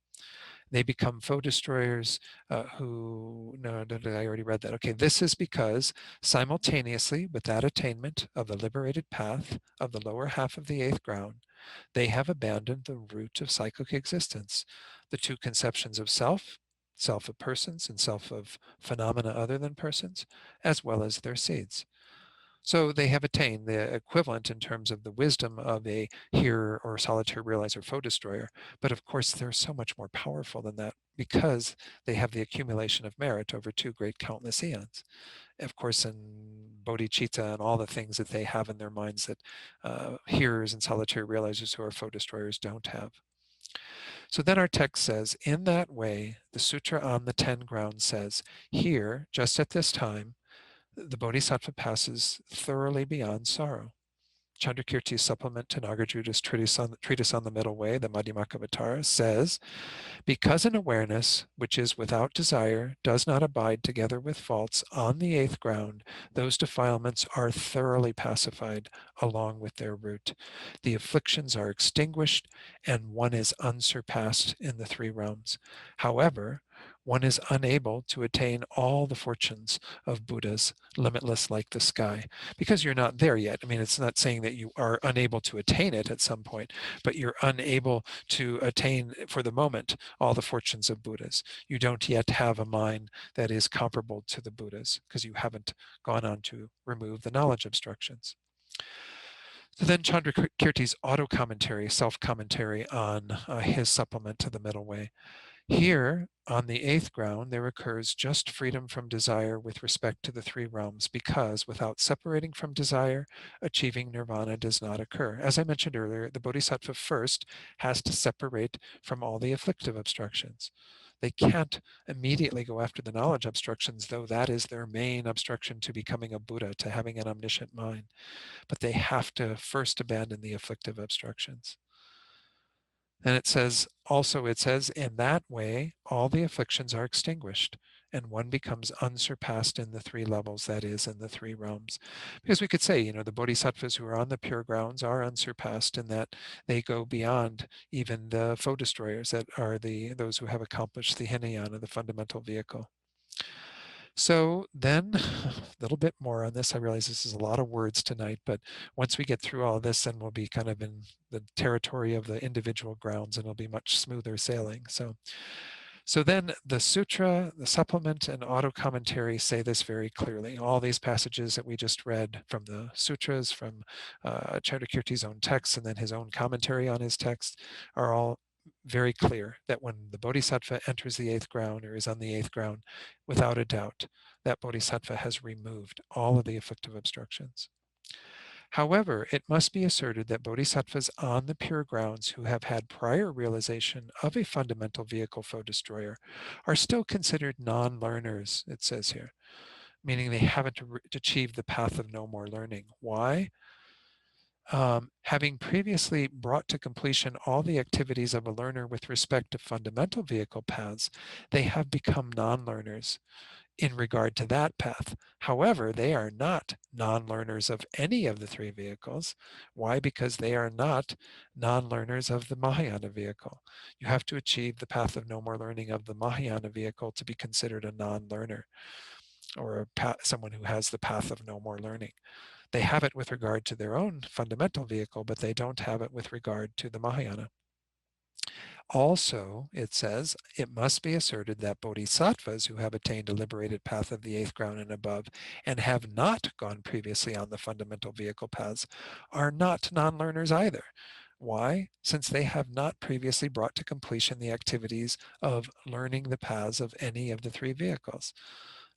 They become foe destroyers no, I already read that. Okay, this is because simultaneously with that attainment of the liberated path of the lower half of the 8th ground, they have abandoned the root of cyclic existence, the 2 conceptions of self, self of persons and self of phenomena other than persons, as well as their seeds. So they have attained the equivalent in terms of the wisdom of a hearer or solitary realizer foe destroyer. But of course, they're so much more powerful than that because they have the accumulation of merit over 2 great countless eons. Of course, in bodhicitta and all the things that they have in their minds that hearers and solitary realizers who are foe destroyers don't have. So then our text says, in that way, the Sutra on the 10 grounds says, here, just at this time, the Bodhisattva passes thoroughly beyond sorrow. Chandrakirti's supplement to Nagarjuna's treatise on the middle way, the Madhyamakavatara, says, because an awareness which is without desire does not abide together with faults on the 8th ground, those defilements are thoroughly pacified along with their root. The afflictions are extinguished and one is unsurpassed in the 3 realms. However, one is unable to attain all the fortunes of Buddhas, limitless like the sky, because you're not there yet. I mean, it's not saying that you are unable to attain it at some point, but you're unable to attain, for the moment, all the fortunes of Buddhas. You don't yet have a mind that is comparable to the Buddhas because you haven't gone on to remove the knowledge obstructions. So then Chandrakirti's auto-commentary, self-commentary on his supplement to the middle way. Here, on the 8th ground, there occurs just freedom from desire with respect to the 3 realms, because without separating from desire, achieving nirvana does not occur. As I mentioned earlier, the bodhisattva first has to separate from all the afflictive obstructions. They can't immediately go after the knowledge obstructions, though that is their main obstruction to becoming a Buddha, to having an omniscient mind. But they have to first abandon the afflictive obstructions. And it says, in that way, all the afflictions are extinguished, and one becomes unsurpassed in the three levels, that is, in the three realms. Because we could say, the bodhisattvas who are on the pure grounds are unsurpassed in that they go beyond even the foe destroyers that are those who have accomplished the Hinayana, the fundamental vehicle. So then, a little bit more on this. I realize this is a lot of words tonight, but once we get through all this, then we'll be kind of in the territory of the individual grounds, and it'll be much smoother sailing. So then the sutra, the supplement, and auto commentary say this very clearly. All these passages that we just read from the sutras, from Chaudakirti's own text, and then his own commentary on his text, are all very clear that when the bodhisattva enters the eighth ground or is on the eighth ground, without a doubt, that bodhisattva has removed all of the afflictive obstructions. However, it must be asserted that bodhisattvas on the pure grounds who have had prior realization of a fundamental vehicle foe destroyer are still considered non-learners, it says here, meaning they haven't achieved the path of no more learning. Why? Having previously brought to completion all the activities of a learner with respect to fundamental vehicle paths, they have become non-learners in regard to that path. However, they are not non-learners of any of the three vehicles. Why? Because they are not non-learners of the Mahayana vehicle. You have to achieve the path of no more learning of the Mahayana vehicle to be considered a non-learner, or someone who has the path of no more learning. They have it with regard to their own fundamental vehicle, but they don't have it with regard to the Mahayana. Also, it says, it must be asserted that bodhisattvas who have attained a liberated path of the eighth ground and above and have not gone previously on the fundamental vehicle paths are not non-learners either. Why? Since they have not previously brought to completion the activities of learning the paths of any of the three vehicles.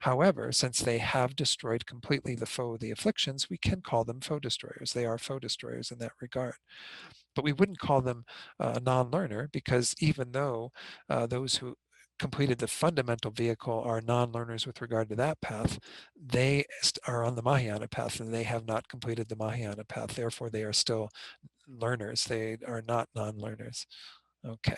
However, since they have destroyed completely the foe of the afflictions, we can call them foe destroyers. They are foe destroyers in that regard. But we wouldn't call them a non-learner, because even though those who completed the fundamental vehicle are non-learners with regard to that path, they are on the Mahayana path and they have not completed the Mahayana path. Therefore, they are still learners. They are not non-learners. Okay.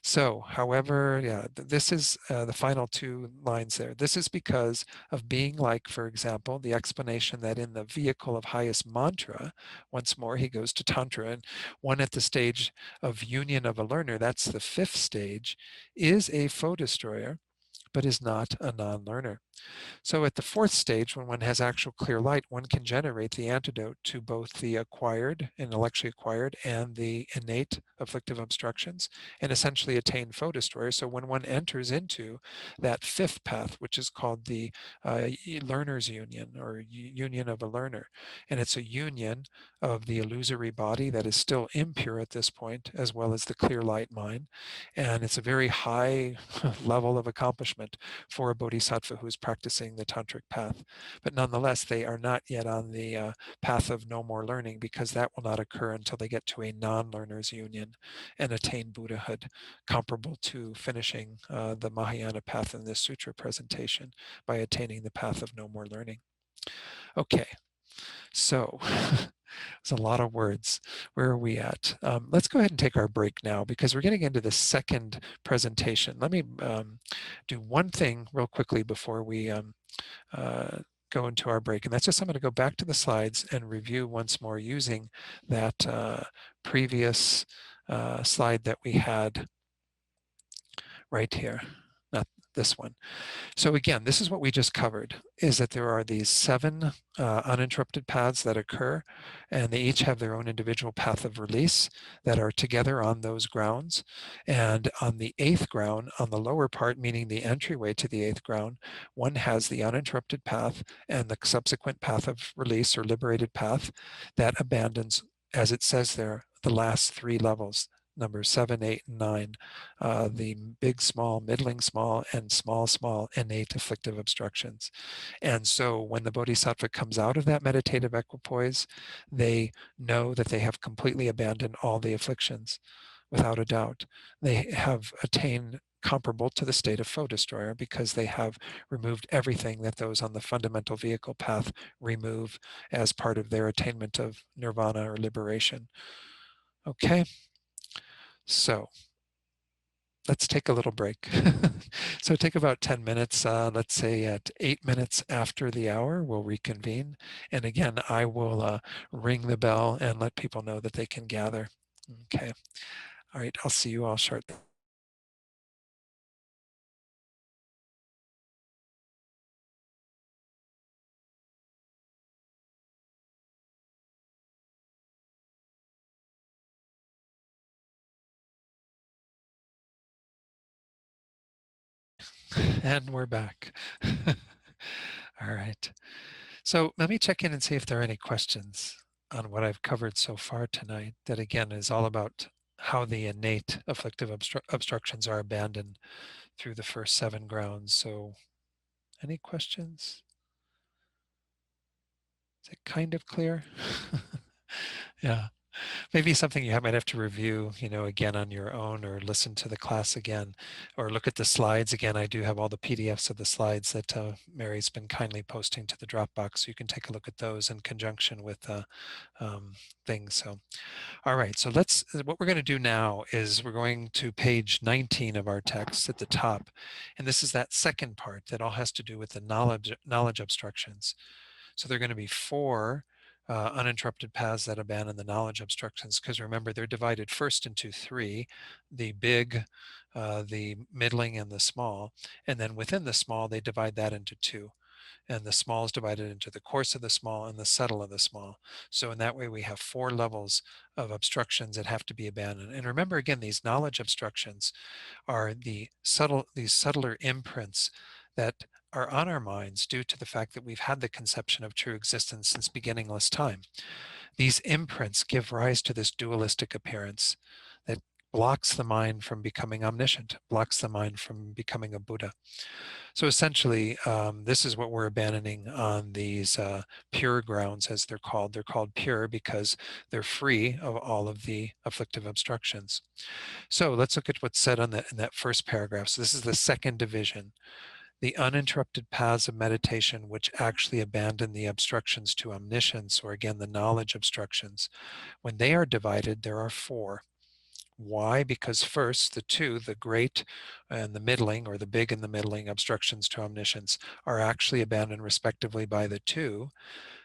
So, however, yeah, this is the final two lines there. This is because of being like, for example, the explanation that in the vehicle of highest mantra, once more he goes to Tantra, and one at the stage of union of a learner, that's the fifth stage, is a foe destroyer, but is not a non-learner. So at the fourth stage, when one has actual clear light, one can generate the antidote to both the acquired, intellectually acquired, and the innate afflictive obstructions, and essentially attain foe destroyer. So when one enters into that fifth path, which is called the learner's union, or union of a learner, and it's a union of the illusory body that is still impure at this point, as well as the clear light mind, and it's a very high level of accomplishment for a bodhisattva who is practicing the tantric path. But nonetheless, they are not yet on the path of no more learning, because that will not occur until they get to a non-learner's union and attain Buddhahood, comparable to finishing the Mahayana path in this sutra presentation by attaining the path of no more learning. Okay, so it's a lot of words. Where are we at? Let's go ahead and take our break now, because we're getting into the second presentation. Let me do one thing real quickly before we go into our break. And that's just, I'm going to go back to the slides and review once more using that previous slide that we had right here, not this one. So again, this is what we just covered, is that there are these 7 uninterrupted paths that occur, and they each have their own individual path of release that are together on those grounds. And on the 8th ground, on the lower part, meaning the entryway to the 8th ground, one has the uninterrupted path and the subsequent path of release or liberated path that abandons, as it says there, the last 3 levels. Numbers 7, 8, and 9, the big, small, middling, small, and small, small innate afflictive obstructions. And so when the bodhisattva comes out of that meditative equipoise, they know that they have completely abandoned all the afflictions, without a doubt. They have attained comparable to the state of foe destroyer, because they have removed everything that those on the fundamental vehicle path remove as part of their attainment of nirvana or liberation. Okay. So let's take a little break. So take about 10 minutes, let's say at 8 minutes after the hour, we'll reconvene. And again, I will ring the bell and let people know that they can gather. Okay. All right, I'll see you all shortly. And we're back. All right. So let me check in and see if there are any questions on what I've covered so far tonight. That again is all about how the innate afflictive obstructions are abandoned through the first 7 grounds. So any questions? Is it kind of clear? Yeah. Maybe something you might have to review, again on your own, or listen to the class again, or look at the slides again. I do have all the PDFs of the slides that Mary's been kindly posting to the Dropbox, so you can take a look at those in conjunction with things. So, all right. So what we're going to do now is we're going to page 19 of our text at the top, and this is that second part that all has to do with the knowledge obstructions. So there are going to be 4 uninterrupted paths that abandon the knowledge obstructions, because remember, they're divided first into 3, the big, the middling, and the small. And then within the small, they divide that into 2. And the small is divided into the coarse of the small and the subtle of the small. So in that way, we have 4 levels of obstructions that have to be abandoned. And remember, again, these knowledge obstructions are these subtler imprints that are on our minds due to the fact that we've had the conception of true existence since beginningless time. These imprints give rise to this dualistic appearance that blocks the mind from becoming omniscient, blocks the mind from becoming a Buddha. So essentially, this is what we're abandoning on these pure grounds, as they're called. They're called pure because they're free of all of the afflictive obstructions. So let's look at what's said in that first paragraph. So this is the second division. The uninterrupted paths of meditation, which actually abandon the obstructions to omniscience, or again, the knowledge obstructions. When they are divided, there are 4. Why? Because first, the 2, the great and the middling, or the big and the middling obstructions to omniscience, are actually abandoned respectively by the 2.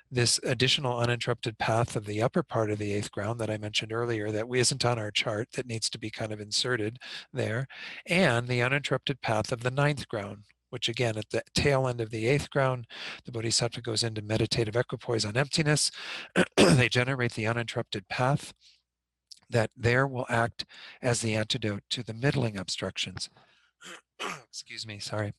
This additional uninterrupted path of the upper part of the 8th ground that I mentioned earlier, that isn't on our chart, that needs to be kind of inserted there, and the uninterrupted path of the 9th ground, which again, at the tail end of the 8th ground, the Bodhisattva goes into meditative equipoise on emptiness. They generate the uninterrupted path that there will act as the antidote to the middling obstructions. Excuse me, sorry.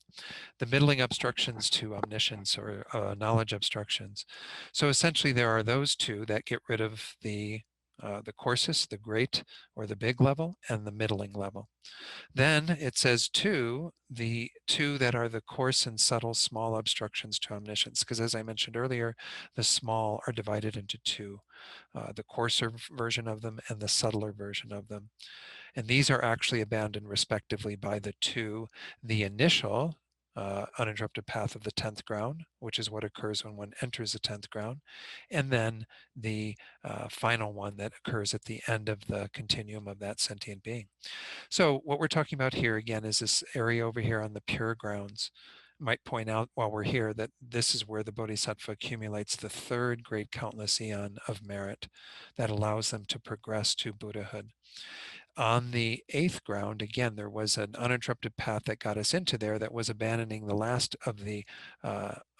The middling obstructions to omniscience, or knowledge obstructions. So essentially, there are those 2 that get rid of the coarsest, the great, or the big level, and the middling level. Then it says 2, the 2 that are the coarse and subtle small obstructions to omniscience, because as I mentioned earlier, the small are divided into 2, the coarser version of them and the subtler version of them. And these are actually abandoned respectively by the 2, the initial uninterrupted path of the 10th ground, which is what occurs when one enters the 10th ground, and then the final one that occurs at the end of the continuum of that sentient being. So what we're talking about here again is this area over here on the pure grounds. Might point out while we're here that this is where the Bodhisattva accumulates the 3rd great countless eon of merit that allows them to progress to Buddhahood. On the 8th ground, again, there was an uninterrupted path that got us into there that was abandoning the last of the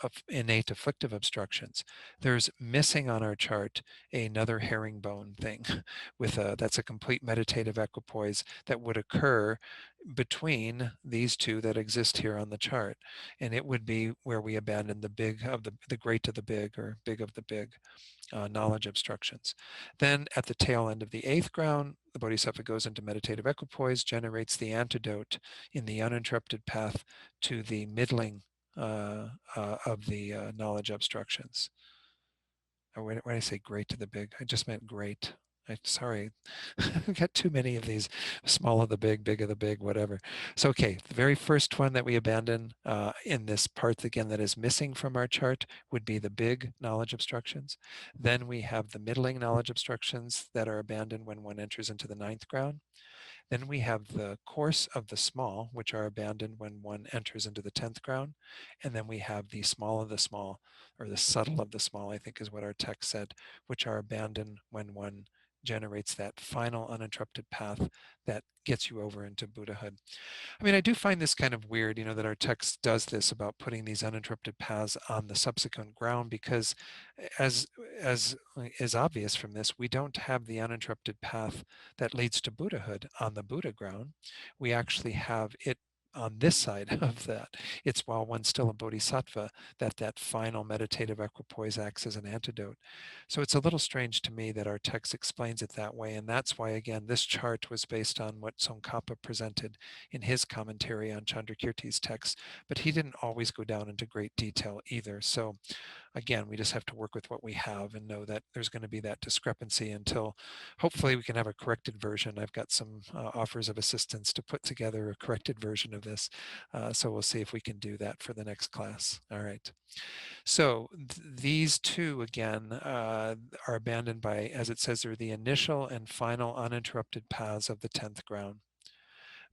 of innate afflictive obstructions. There's missing on our chart another herringbone thing with that's a complete meditative equipoise that would occur between these 2 that exist here on the chart. And it would be where we abandon the big of the great of the big, or big of the big. Knowledge obstructions. Then at the tail end of the 8th ground, the Bodhisattva goes into meditative equipoise, generates the antidote in the uninterrupted path to the middling of the knowledge obstructions. Or when I say great to the big, I just meant great. Sorry, I've got too many of these, small of the big of the big, whatever. So, okay, the very first one that we abandon in this part, again, that is missing from our chart would be the big knowledge obstructions. Then we have the middling knowledge obstructions that are abandoned when one enters into the 9th ground. Then we have the coarse of the small, which are abandoned when one enters into the 10th ground. And then we have the small of the small, or the subtle of the small, I think is what our text said, which are abandoned when one generates that final uninterrupted path that gets you over into Buddhahood. I mean, I do find this kind of weird, that our text does this about putting these uninterrupted paths on the subsequent ground, because as is obvious from this, we don't have the uninterrupted path that leads to Buddhahood on the Buddha ground. We actually have it on this side of that. It's while one's still a bodhisattva that final meditative equipoise acts as an antidote. So it's a little strange to me that our text explains it that way, and that's why, again, this chart was based on what Tsongkhapa presented in his commentary on Chandrakirti's text, but he didn't always go down into great detail either. So again, we just have to work with what we have and know that there's going to be that discrepancy until hopefully we can have a corrected version. I've got some offers of assistance to put together a corrected version of this. So we'll see if we can do that for the next class. All right. So these two, again, are abandoned by, as it says, they're the initial and final uninterrupted paths of the 10th ground.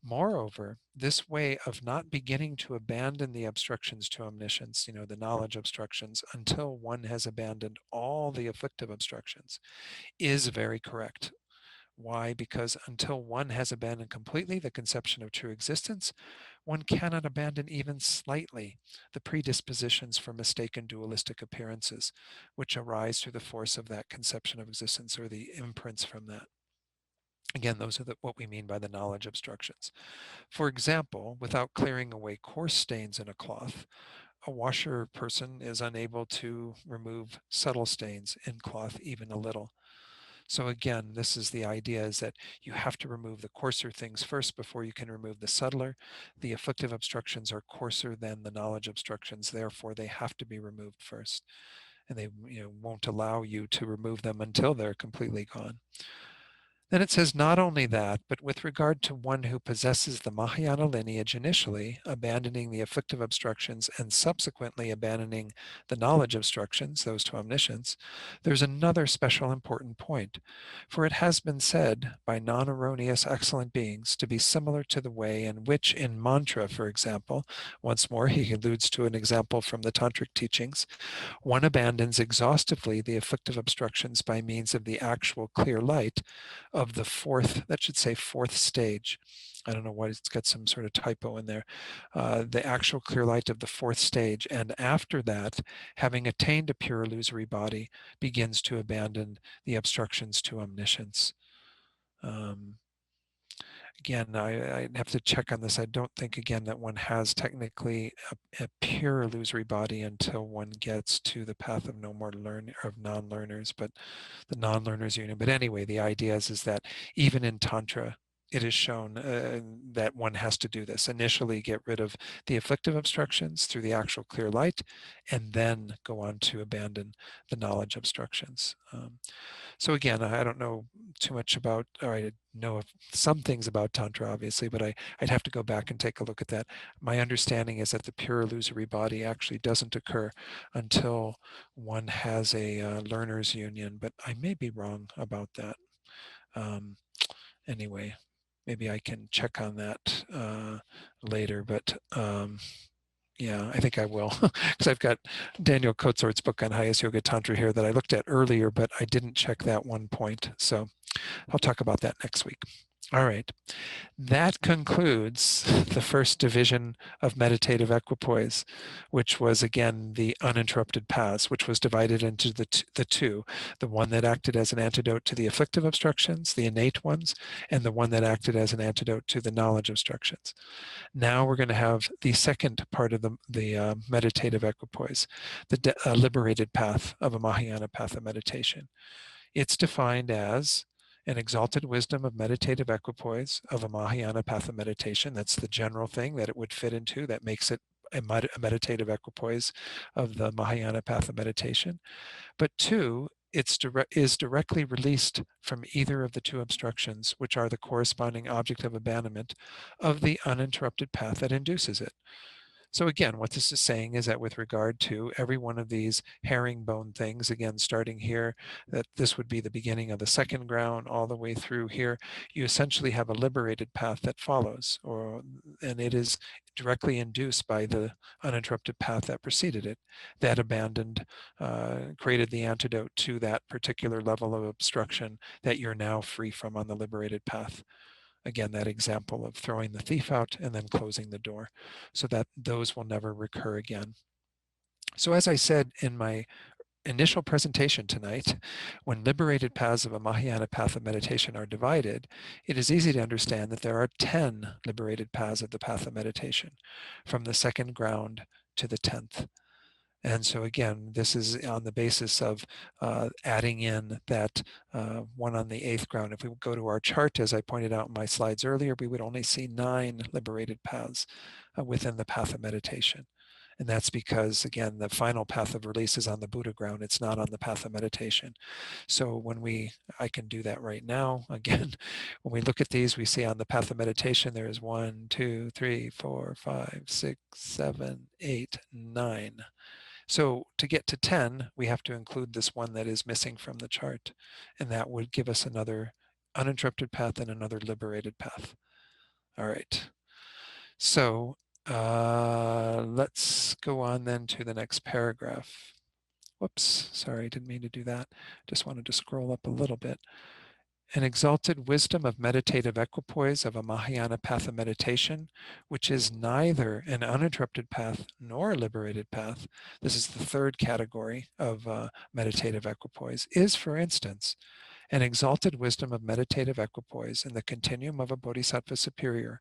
Moreover, this way of not beginning to abandon the obstructions to omniscience, the knowledge obstructions, until one has abandoned all the afflictive obstructions, is very correct. Why? Because until one has abandoned completely the conception of true existence, one cannot abandon even slightly the predispositions for mistaken dualistic appearances, which arise through the force of that conception of existence, or the imprints from that. Again, those are what we mean by the knowledge obstructions. For example, without clearing away coarse stains in a cloth, a washer person is unable to remove subtle stains in cloth even a little. So again, this is the idea, is that you have to remove the coarser things first before you can remove the subtler. The afflictive obstructions are coarser than the knowledge obstructions, therefore they have to be removed first. And they won't allow you to remove them until they're completely gone. Then it says, not only that, but with regard to one who possesses the Mahayana lineage initially, abandoning the afflictive obstructions and subsequently abandoning the knowledge obstructions, those to omniscience, there's another special important point. For it has been said by non-erroneous excellent beings to be similar to the way in which in mantra, for example, once more he alludes to an example from the tantric teachings, one abandons exhaustively the afflictive obstructions by means of the actual clear light of the fourth stage. I don't know why it's got some sort of typo in there. The actual clear light of the fourth stage. And after that, having attained a pure illusory body, begins to abandon the obstructions to omniscience. Again, I have to check on this. I don't think, again, that one has technically a pure illusory body until one gets to the path of no more of non-learners, but the non-learners union. But anyway, the idea is that even in Tantra, it is shown that one has to do this. Initially get rid of the afflictive obstructions through the actual clear light, and then go on to abandon the knowledge obstructions. So again, I don't know too much about, or I know some things about Tantra, obviously, but I'd have to go back and take a look at that. My understanding is that the pure illusory body actually doesn't occur until one has a learner's union, but I may be wrong about that. Anyway, maybe I can check on that later, but yeah, I think I will, because I've got Daniel Kotzort's book on Highest Yoga Tantra here that I looked at earlier, but I didn't check that one point. So I'll talk about that next week. All right. That concludes the first division of meditative equipoise, which was, again, the uninterrupted paths, which was divided into the two, the one that acted as an antidote to the afflictive obstructions, the innate ones, and the one that acted as an antidote to the knowledge obstructions. Now we're going to have the second part of the meditative equipoise, the liberated path of a Mahayana path of meditation. It's defined as an exalted wisdom of meditative equipoise of a Mahayana path of meditation. That's the general thing that it would fit into that makes it a meditative equipoise of the Mahayana path of meditation. But two, it is directly released from either of the two obstructions, which are the corresponding object of abandonment of the uninterrupted path that induces it. So again, what this is saying is that with regard to every one of these herringbone things, again, starting here, that this would be the beginning of the second ground all the way through here, you essentially have a liberated path that follows, and it is directly induced by the uninterrupted path that preceded it, that abandoned, created the antidote to that particular level of obstruction that you're now free from on the liberated path. Again, that example of throwing the thief out and then closing the door, so that those will never recur again. So as I said in my initial presentation tonight, when liberated paths of a Mahayana path of meditation are divided, it is easy to understand that there are 10 liberated paths of the path of meditation, from the second ground to the 10th. And so again, this is on the basis of adding in that one on the 8th ground. If we go to our chart, as I pointed out in my slides earlier, we would only see 9 liberated paths within the path of meditation. And that's because, again, the final path of release is on the Buddha ground. It's not on the path of meditation. So when I can do that right now. Again, when we look at these, we see on the path of meditation, there is 1, 2, 3, 4, 5, 6, 7, 8, 9. So to get to 10, we have to include this one that is missing from the chart. And that would give us another uninterrupted path and another liberated path. All right. So let's go on then to the next paragraph. Whoops, sorry, didn't mean to do that. Just wanted to scroll up a little bit. An exalted wisdom of meditative equipoise of a Mahayana path of meditation, which is neither an uninterrupted path nor a liberated path. This is the third category of meditative equipoise, is, for instance, an exalted wisdom of meditative equipoise in the continuum of a Bodhisattva superior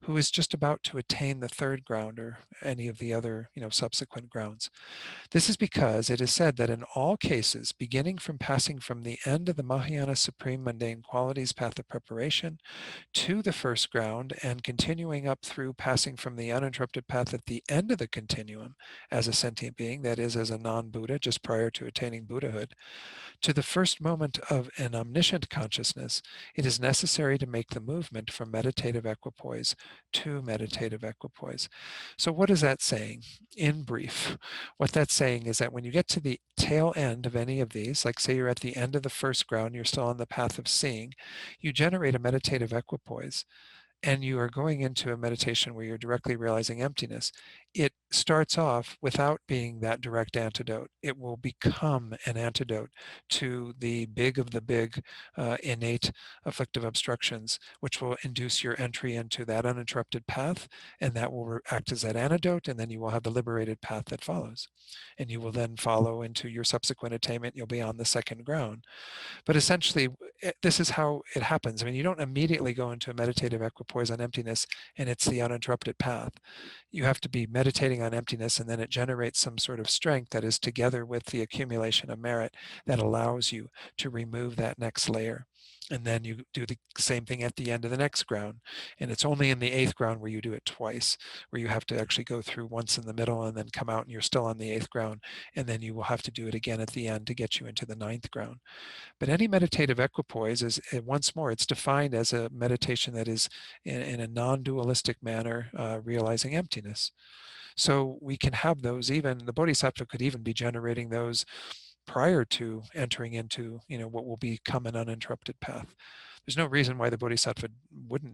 who is just about to attain the third ground or any of the other subsequent grounds. This is because it is said that in all cases, beginning from passing from the end of the Mahayana Supreme Mundane Qualities path of preparation to the first ground and continuing up through passing from the uninterrupted path at the end of the continuum as a sentient being, that is, as a non-Buddha, just prior to attaining Buddhahood, to the first moment of an omniscient consciousness, it is necessary to make the movement from meditative equipoise to meditative equipoise. So what is that saying? In brief, what that's saying is that when you get to the tail end of any of these, like say you're at the end of the first ground, you're still on the path of seeing, you generate a meditative equipoise, and you are going into a meditation where you're directly realizing emptiness, it starts off without being that direct antidote. It will become an antidote to the big of the big innate afflictive obstructions, which will induce your entry into that uninterrupted path, and that will act as that antidote, and then you will have the liberated path that follows. And you will then follow into your subsequent attainment. You'll be on the second ground. But essentially, this is how it happens. I mean, you don't immediately go into a meditative equipoise on emptiness and it's the uninterrupted path. You have to be meditating on emptiness, and then it generates some sort of strength that is together with the accumulation of merit that allows you to remove that next layer. And then you do the same thing at the end of the next ground. And it's only in the 8th ground where you do it twice, where you have to actually go through once in the middle and then come out and you're still on the 8th ground. And then you will have to do it again at the end to get you into the 9th ground. But any meditative equipoise is, once more, it's defined as a meditation that is in a non-dualistic manner, realizing emptiness. So we can have those, even the Bodhisattva could even be generating those prior to entering into what will become an uninterrupted path. There's no reason why the Bodhisattva wouldn't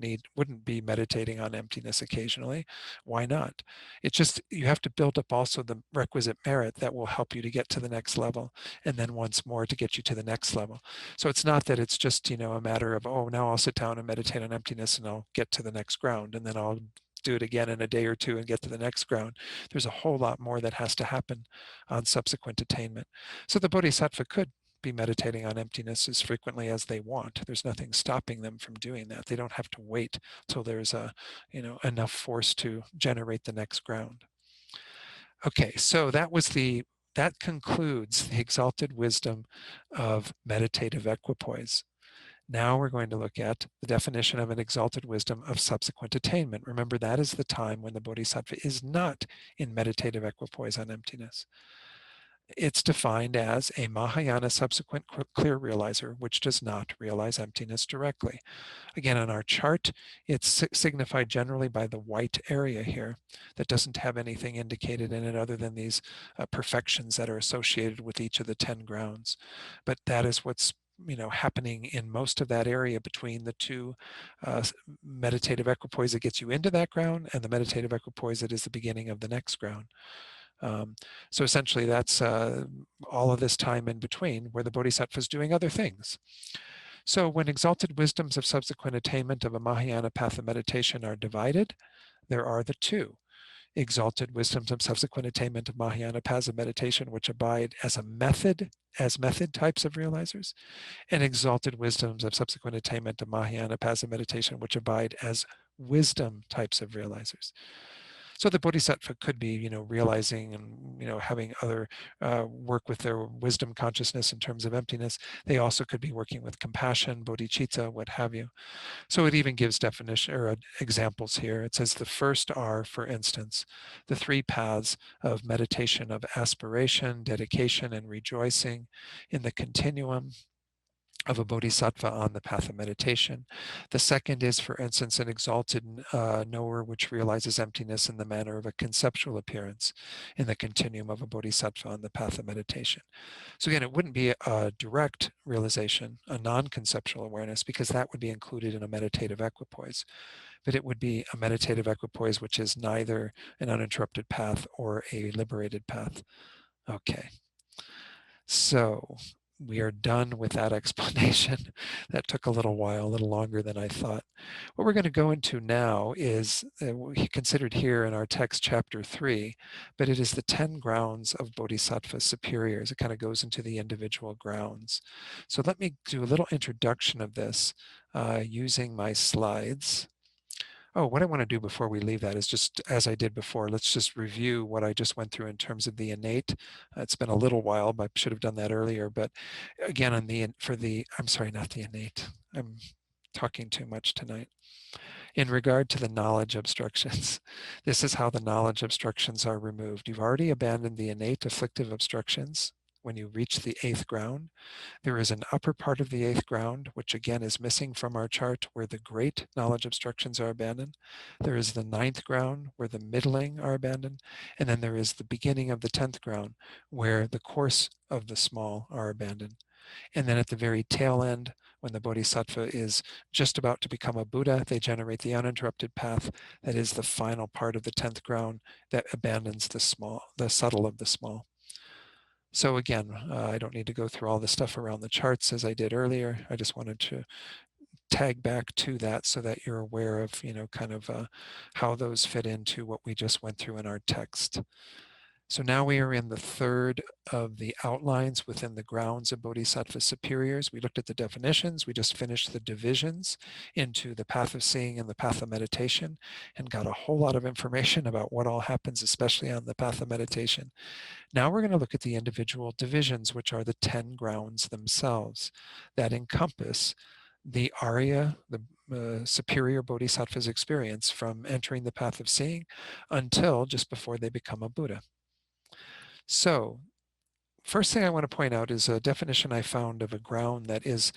be meditating on emptiness occasionally. Why not? It's just you have to build up also the requisite merit that will help you to get to the next level, and then once more to get you to the next level. So it's not that it's just a matter of, oh, now I'll sit down and meditate on emptiness and I'll get to the next ground, and then I'll do it again in a day or two and get to the next ground. There's a whole lot more that has to happen on subsequent attainment. So the Bodhisattva could be meditating on emptiness as frequently as they want. There's nothing stopping them from doing that. They don't have to wait till there's enough force to generate the next ground. Okay, so that concludes the exalted wisdom of meditative equipoise. Now we're going to look at the definition of an exalted wisdom of subsequent attainment. Remember, that is the time when the Bodhisattva is not in meditative equipoise on emptiness. it's defined as a Mahayana subsequent clear realizer, which does not realize emptiness directly. Again, on our chart, it's signified generally by the white area here that doesn't have anything indicated in it other than these perfections that are associated with each of the 10 grounds. But that is what's happening in most of that area between the two meditative equipoise that gets you into that ground and the meditative equipoise that is the beginning of the next ground. So essentially that's all of this time in between where the Bodhisattva is doing other things. So when exalted wisdoms of subsequent attainment of a Mahayana path of meditation are divided, there are the two. Exalted wisdoms of subsequent attainment of Mahayana paths of meditation which abide as method types of realizers, and exalted wisdoms of subsequent attainment of Mahayana paths of meditation which abide as wisdom types of realizers. So the Bodhisattva could be, realizing and, having other work with their wisdom consciousness in terms of emptiness. They also could be working with compassion, bodhicitta, what have you. So it even gives definition or examples here. It says the first are, for instance, the three paths of meditation of aspiration, dedication, and rejoicing in the continuum of a bodhisattva on the path of meditation. The second is, for instance, an exalted knower which realizes emptiness in the manner of a conceptual appearance in the continuum of a bodhisattva on the path of meditation. So again, it wouldn't be a direct realization, a non-conceptual awareness, because that would be included in a meditative equipoise. But it would be a meditative equipoise which is neither an uninterrupted path or a liberated path. Okay. So we are done with that explanation. That took a little while, a little longer than I thought. What we're going to go into now is considered here in our text, chapter 3, but it is the 10 grounds of Bodhisattva superiors. It kind of goes into the individual grounds. So let me do a little introduction of this using my slides. Oh, what I want to do before we leave that is just, as I did before, let's just review what I just went through in terms of the innate. It's been a little while, but I should have done that earlier. But again, I'm sorry, not the innate. I'm talking too much tonight. In regard to the knowledge obstructions, this is how the knowledge obstructions are removed. You've already abandoned the innate afflictive obstructions when you reach the 8th ground. There is an upper part of the 8th ground, which again is missing from our chart, where the great knowledge obstructions are abandoned. There is the 9th ground, where the middling are abandoned. And then there is the beginning of the 10th ground, where the course of the small are abandoned. And then at the very tail end, when the Bodhisattva is just about to become a Buddha, they generate the uninterrupted path. That is the final part of the 10th ground that abandons the small, the subtle of the small. So again, I don't need to go through all the stuff around the charts as I did earlier. I just wanted to tag back to that so that you're aware of, kind of how those fit into what we just went through in our text. So now we are in the third of the outlines within the grounds of Bodhisattva superiors. We looked at the definitions. We just finished the divisions into the path of seeing and the path of meditation and got a whole lot of information about what all happens, especially on the path of meditation. Now we're going to look at the individual divisions, which are the 10 grounds themselves that encompass the Arya, the superior Bodhisattva's experience from entering the path of seeing until just before they become a Buddha. So first thing I want to point out is a definition I found of a ground that is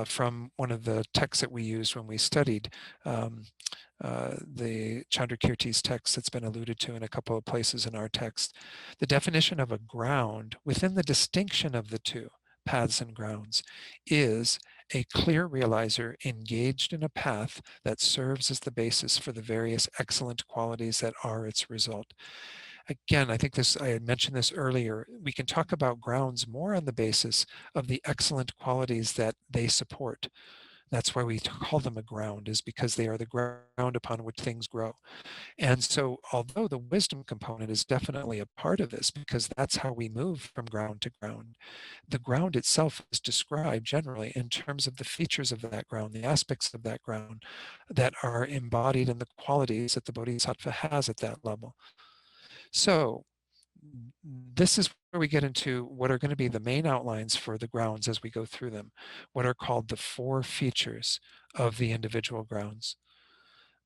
from one of the texts that we used when we studied the Chandrakirti's text that's been alluded to in a couple of places in our text. The definition of a ground within the distinction of the two, paths and grounds, is a clear realizer engaged in a path that serves as the basis for the various excellent qualities that are its result. Again, I think I had mentioned this earlier, we can talk about grounds more on the basis of the excellent qualities that they support. That's why we call them a ground, is because they are the ground upon which things grow. And so although the wisdom component is definitely a part of this, because that's how we move from ground to ground, the ground itself is described generally in terms of the features of that ground, the aspects of that ground that are embodied in the qualities that the Bodhisattva has at that level. So this is where we get into what are going to be the main outlines for the grounds as we go through them, what are called the 4 features of the individual grounds.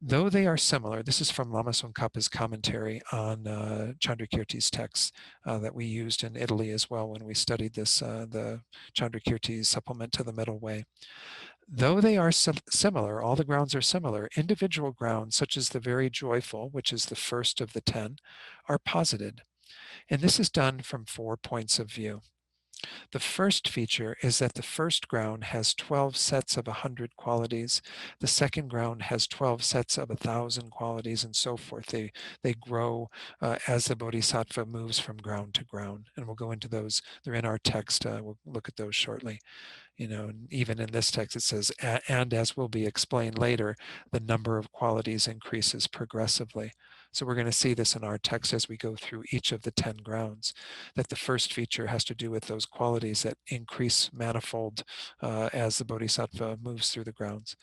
Though they are similar, this is from Lama Tsongkhapa's commentary on Chandrakirti's text that we used in Italy as well when we studied this, the Chandrakirti's supplement to the Middle Way. Though they are similar, all the grounds are similar, individual grounds such as the very joyful, which is the first of the 10, are posited. And this is done from 4 points of view. The first feature is that the first ground has 12 sets of 100 qualities. The second ground has 12 sets of 1,000 qualities, and so forth. They grow as the Bodhisattva moves from ground to ground. And we'll go into those. They're in our text. We'll look at those shortly. Even in this text, it says, and as will be explained later, the number of qualities increases progressively. So we're going to see this in our text as we go through each of the 10 grounds, that the first feature has to do with those qualities that increase manifold as the Bodhisattva moves through the grounds.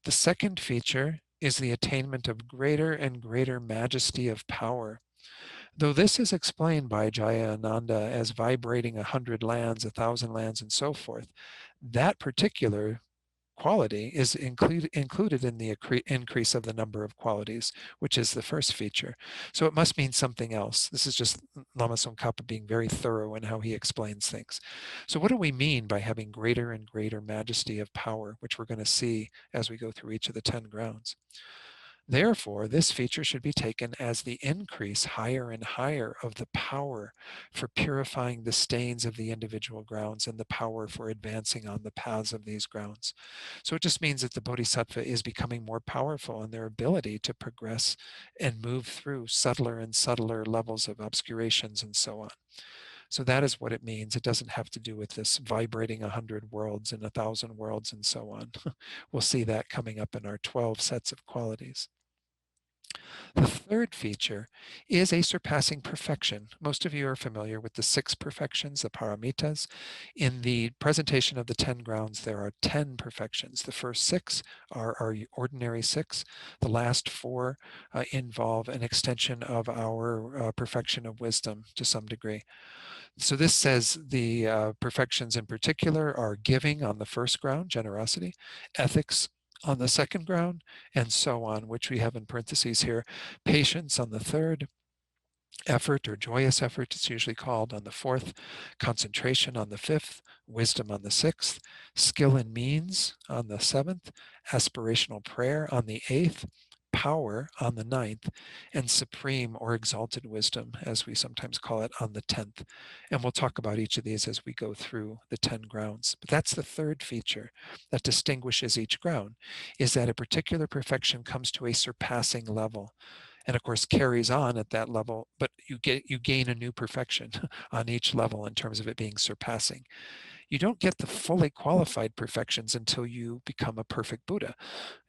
The second feature is the attainment of greater and greater majesty of power. Though this is explained by Jayananda as vibrating 100 lands, 1,000 lands, and so forth, that particular quality is included in the increase of the number of qualities, which is the first feature. So it must mean something else. This is just Lama Tsongkhapa being very thorough in how he explains things. So what do we mean by having greater and greater majesty of power, which we're going to see as we go through each of the 10 grounds? Therefore, this feature should be taken as the increase higher and higher of the power for purifying the stains of the individual grounds and the power for advancing on the paths of these grounds. So it just means that the Bodhisattva is becoming more powerful in their ability to progress and move through subtler and subtler levels of obscurations and so on. So that is what it means. It doesn't have to do with this vibrating 100 worlds and 1,000 worlds and so on. We'll see that coming up in our 12 sets of qualities. The third feature is a surpassing perfection. Most of you are familiar with the 6 perfections, the paramitas. In the presentation of the 10 grounds, there are 10 perfections. The first 6 are our ordinary 6. The last 4 involve an extension of our perfection of wisdom to some degree. So this says the perfections in particular are giving on the first ground, generosity, ethics on the second ground, and so on, which we have in parentheses here, patience on the third, effort or joyous effort, it's usually called, on the fourth, concentration on the fifth, wisdom on the sixth, skill and means on the seventh, aspirational prayer on the eighth, power on the ninth, and supreme or exalted wisdom, as we sometimes call it, on the 10th. And we'll talk about each of these as we go through the 10 grounds. But that's the third feature that distinguishes each ground, is that a particular perfection comes to a surpassing level. And of course carries on at that level, but you gain a new perfection on each level in terms of it being surpassing. You don't get the fully qualified perfections until you become a perfect Buddha.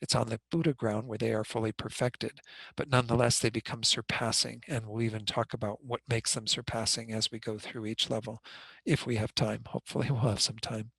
It's on the Buddha ground where they are fully perfected, but nonetheless they become surpassing, and we'll even talk about what makes them surpassing as we go through each level, if we have time. Hopefully we'll have some time.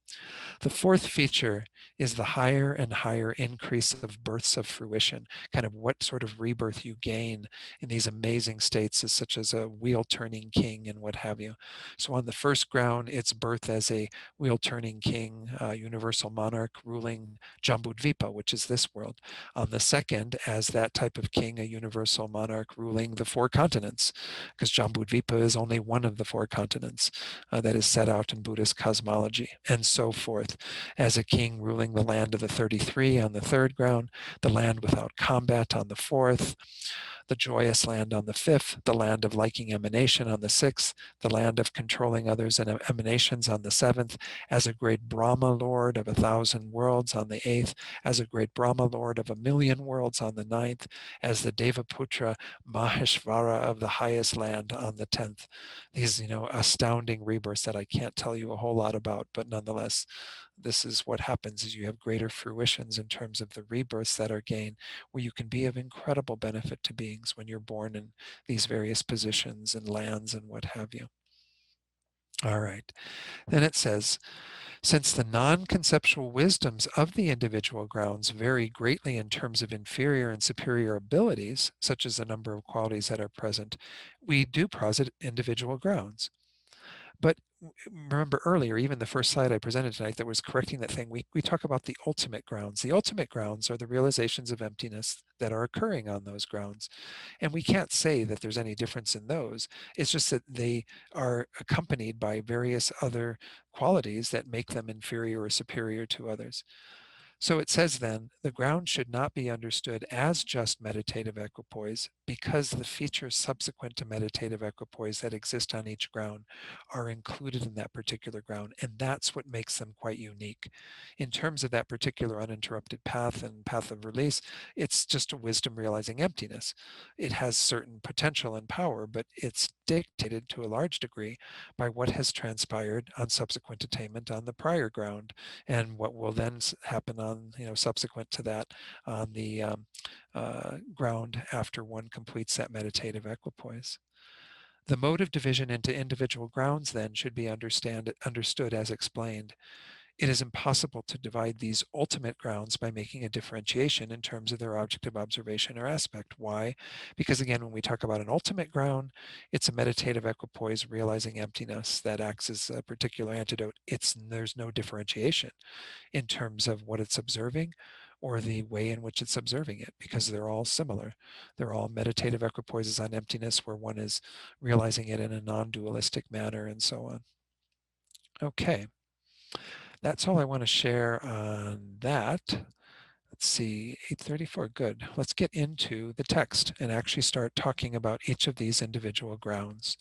The fourth feature is the higher and higher increase of births of fruition, kind of what sort of rebirth you gain in these amazing states, as such as a wheel-turning king and what have you. So on the first ground, it's birth as a wheel-turning king, universal monarch ruling Jambudvipa, which is this world. On the second, as that type of king, a universal monarch ruling the 4 continents, because Jambudvipa is only one of the 4 continents that is set out in Buddhist cosmology, and so forth. As a king ruling the land of the 33 on the third ground, the land without combat on the fourth, the joyous land on the fifth, the land of liking emanation on the sixth, the land of controlling others and emanations on the seventh, as a great Brahma Lord of 1,000 worlds on the eighth, as a great Brahma Lord of 1,000,000 worlds on the ninth, as the Devaputra Maheshvara of the highest land on the 10th. These, astounding rebirths that I can't tell you a whole lot about, but nonetheless, this is what happens is you have greater fruitions in terms of the rebirths that are gained, where you can be of incredible benefit to beings when you're born in these various positions and lands and what have you. All right. Then it says, since the non-conceptual wisdoms of the individual grounds vary greatly in terms of inferior and superior abilities, such as the number of qualities that are present, we do posit individual grounds. But remember earlier, even the first slide I presented tonight that was correcting that thing, we talk about the ultimate grounds. The ultimate grounds are the realizations of emptiness that are occurring on those grounds. And we can't say that there's any difference in those. It's just that they are accompanied by various other qualities that make them inferior or superior to others. So it says then, the ground should not be understood as just meditative equipoise because the features subsequent to meditative equipoise that exist on each ground are included in that particular ground. And that's what makes them quite unique. In terms of that particular uninterrupted path and path of release, it's just a wisdom realizing emptiness. It has certain potential and power, but it's dictated to a large degree by what has transpired on subsequent attainment on the prior ground and what will then happen on, subsequent to that on the ground after one completes that meditative equipoise. The mode of division into individual grounds then should be understood as explained. It is impossible to divide these ultimate grounds by making a differentiation in terms of their object of observation or aspect. Why? Because again, when we talk about an ultimate ground, it's a meditative equipoise realizing emptiness that acts as a particular antidote. There's no differentiation in terms of what it's observing or the way in which it's observing it, because they're all similar. They're all meditative equipoises on emptiness where one is realizing it in a non-dualistic manner and so on. Okay. That's all I want to share on that. Let's see, 8:34, good. Let's get into the text and actually start talking about each of these individual grounds.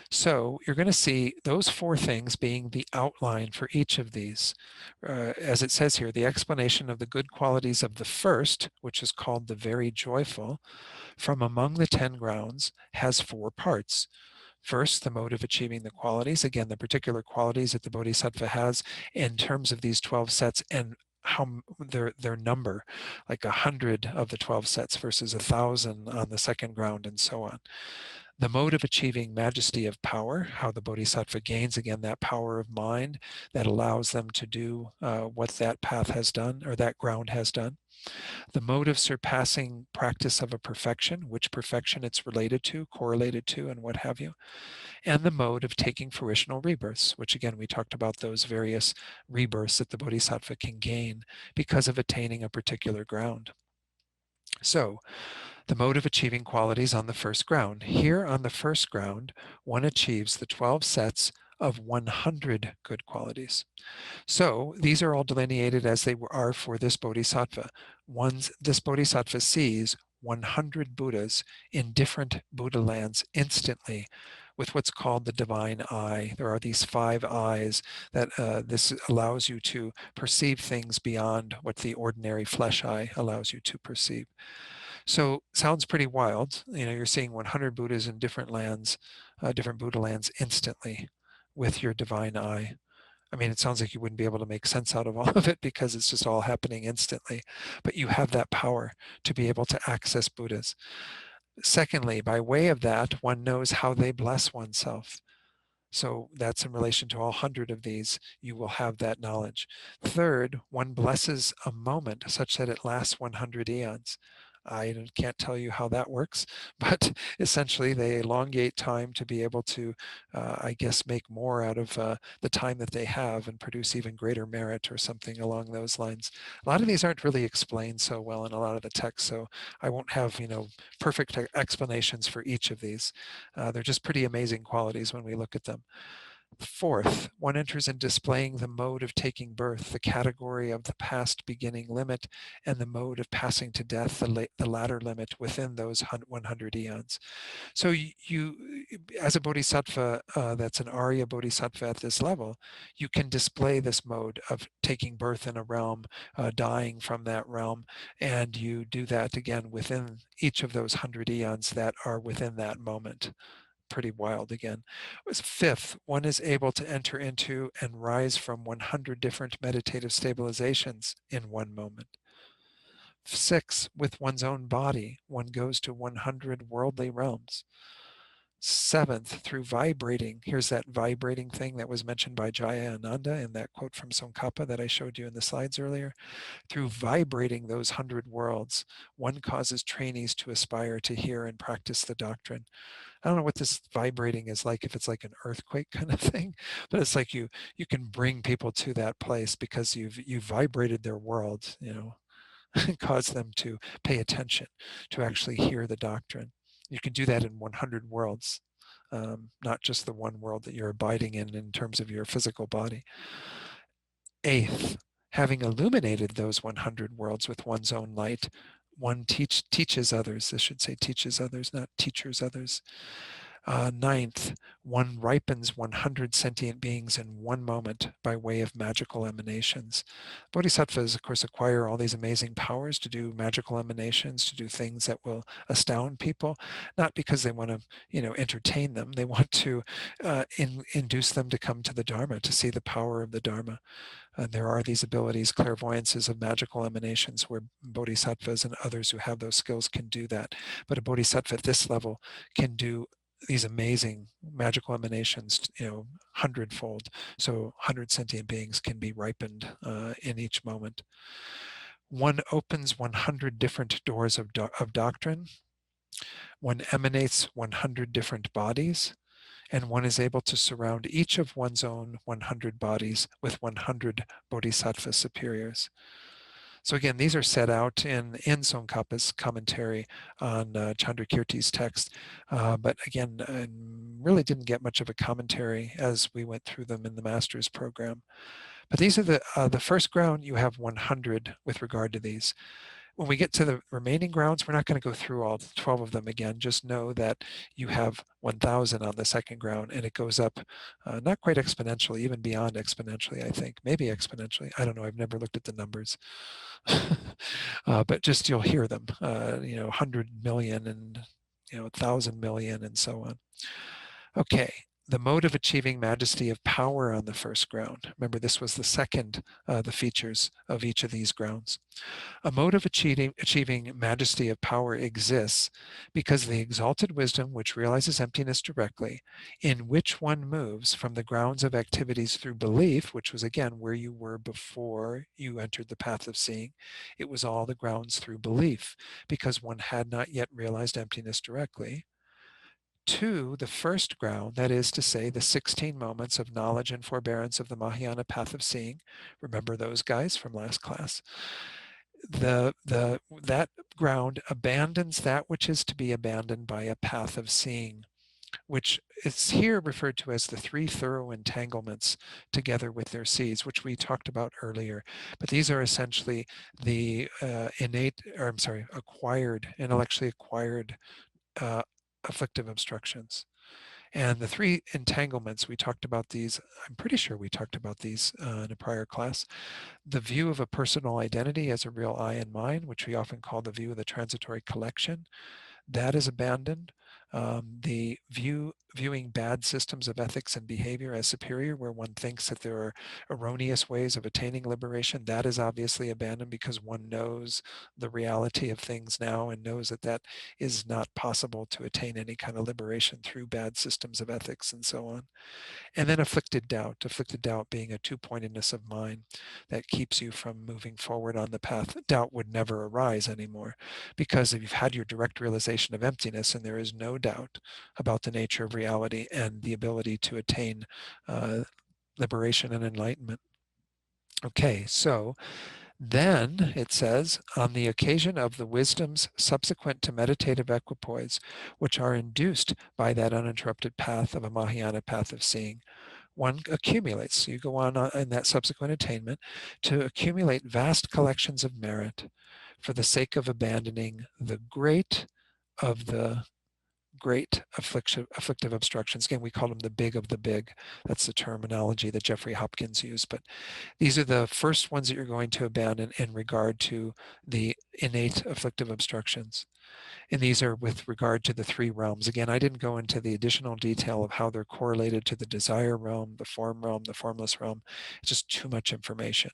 So you're going to see those four things being the outline for each of these. As it says here, the explanation of the good qualities of the first, which is called the very joyful, from among the 10 grounds, has four parts. First, the mode of achieving the qualities. Again, the particular qualities that the Bodhisattva has in terms of these 12 sets and how their number, like 100 of the 12 sets versus 1,000 on the second ground and so on. The mode of achieving majesty of power, how the Bodhisattva gains, again, that power of mind that allows them to do what that path has done or that ground has done. The mode of surpassing practice of a perfection, which perfection it's related to, correlated to, and what have you. And the mode of taking fruitional rebirths, which again, we talked about those various rebirths that the Bodhisattva can gain because of attaining a particular ground. So, the mode of achieving qualities on the first ground. Here on the first ground, one achieves the 12 sets of 100 good qualities. So these are all delineated as they are for this bodhisattva. This bodhisattva sees 100 Buddhas in different Buddha lands instantly with what's called the divine eye. There are these 5 eyes that this allows you to perceive things beyond what the ordinary flesh eye allows you to perceive. So sounds pretty wild. You're seeing 100 Buddhas in different lands, different Buddha lands instantly with your divine eye. I mean, it sounds like you wouldn't be able to make sense out of all of it because it's just all happening instantly. But you have that power to be able to access Buddhas. Secondly, by way of that, one knows how they bless oneself. So that's in relation to all 100 of these, you will have that knowledge. Third, one blesses a moment such that it lasts 100 eons. I can't tell you how that works, but essentially they elongate time to be able to, I guess, make more out of the time that they have and produce even greater merit or something along those lines. A lot of these aren't really explained so well in a lot of the text, so I won't have, perfect explanations for each of these. They're just pretty amazing qualities when we look at them. Fourth, one enters in displaying the mode of taking birth, the category of the past beginning limit, and the mode of passing to death, the latter limit within those 100 eons. So you as a bodhisattva, that's an Arya bodhisattva at this level, you can display this mode of taking birth in a realm, dying from that realm, and you do that again within each of those 100 eons that are within that moment. Pretty wild again. Fifth, one is able to enter into and rise from 100 different meditative stabilizations in one moment. 6, with one's own body, one goes to 100 worldly realms. 7th, through vibrating, here's that vibrating thing that was mentioned by Jaya Ananda in that quote from Tsongkhapa that I showed you in the slides earlier. Through vibrating those 100 worlds, one causes trainees to aspire to hear and practice the doctrine. I don't know what this vibrating is like, if it's like an earthquake kind of thing, but it's like you can bring people to that place because you've vibrated their world, and cause them to pay attention, to actually hear the doctrine. You can do that in 100 worlds, not just the one world that you're abiding in terms of your physical body. Eighth, having illuminated those 100 worlds with one's own light, one teaches others. This should say teaches others, not teachers others. Ninth, one ripens 100 sentient beings in one moment by way of magical emanations. Bodhisattvas, of course, acquire all these amazing powers to do magical emanations, to do things that will astound people, not because they want to, entertain them. They want to induce them to come to the Dharma, to see the power of the Dharma. There are these abilities, clairvoyances of magical emanations, where bodhisattvas and others who have those skills can do that. But a bodhisattva at this level can do these amazing magical emanations, hundredfold. So 100 sentient beings can be ripened in each moment. One opens 100 different doors of doctrine. One emanates 100 different bodies. And one is able to surround each of one's own 100 bodies with 100 bodhisattva superiors. So again, these are set out in Tsongkhapa's commentary on Chandrakirti's text, but again, I really didn't get much of a commentary as we went through them in the master's program. But these are the first ground. You have 100 with regard to these. When we get to the remaining grounds, we're not going to go through all 12 of them again. Just know that you have 1,000 on the second ground, and it goes up not quite exponentially, even beyond exponentially, I think. Maybe exponentially. I don't know. I've never looked at the numbers. But just you'll hear them, 100 million and 1,000 million and so on. Okay, the mode of achieving majesty of power on the first ground. Remember, this was the second, the features of each of these grounds. A mode of achieving majesty of power exists because the exalted wisdom which realizes emptiness directly, in which one moves from the grounds of activities through belief, which was again where you were before you entered the path of seeing. It was all the grounds through belief because one had not yet realized emptiness directly. To the first ground, that is to say, the 16 moments of knowledge and forbearance of the Mahayana path of seeing. Remember those guys from last class. That ground abandons that which is to be abandoned by a path of seeing, which is here referred to as the three thorough entanglements together with their seeds, which we talked about earlier. But these are essentially the intellectually acquired afflictive obstructions. And the three entanglements, we talked about these, I'm pretty sure we talked about these in a prior class. The view of a personal identity as a real I and mine, which we often call the view of the transitory collection, that is abandoned. The viewing bad systems of ethics and behavior as superior, where one thinks that there are erroneous ways of attaining liberation, that is obviously abandoned because one knows the reality of things now and knows that that is not possible to attain any kind of liberation through bad systems of ethics and so on. And then afflicted doubt being a two-pointedness of mind that keeps you from moving forward on the path. Doubt would never arise anymore because if you've had your direct realization of emptiness and there is no doubt about the nature of reality and the ability to attain liberation and enlightenment. Okay, so then it says, on the occasion of the wisdoms subsequent to meditative equipoise, which are induced by that uninterrupted path of a Mahayana path of seeing, one accumulates. So you go on in that subsequent attainment to accumulate vast collections of merit for the sake of abandoning the great of the great afflictive obstructions. Again, we call them the big of the big. That's the terminology that Jeffrey Hopkins used. But these are the first ones that you're going to abandon in regard to the innate afflictive obstructions. And these are with regard to the three realms. Again, I didn't go into the additional detail of how they're correlated to the desire realm, the form realm, the formless realm. It's just too much information.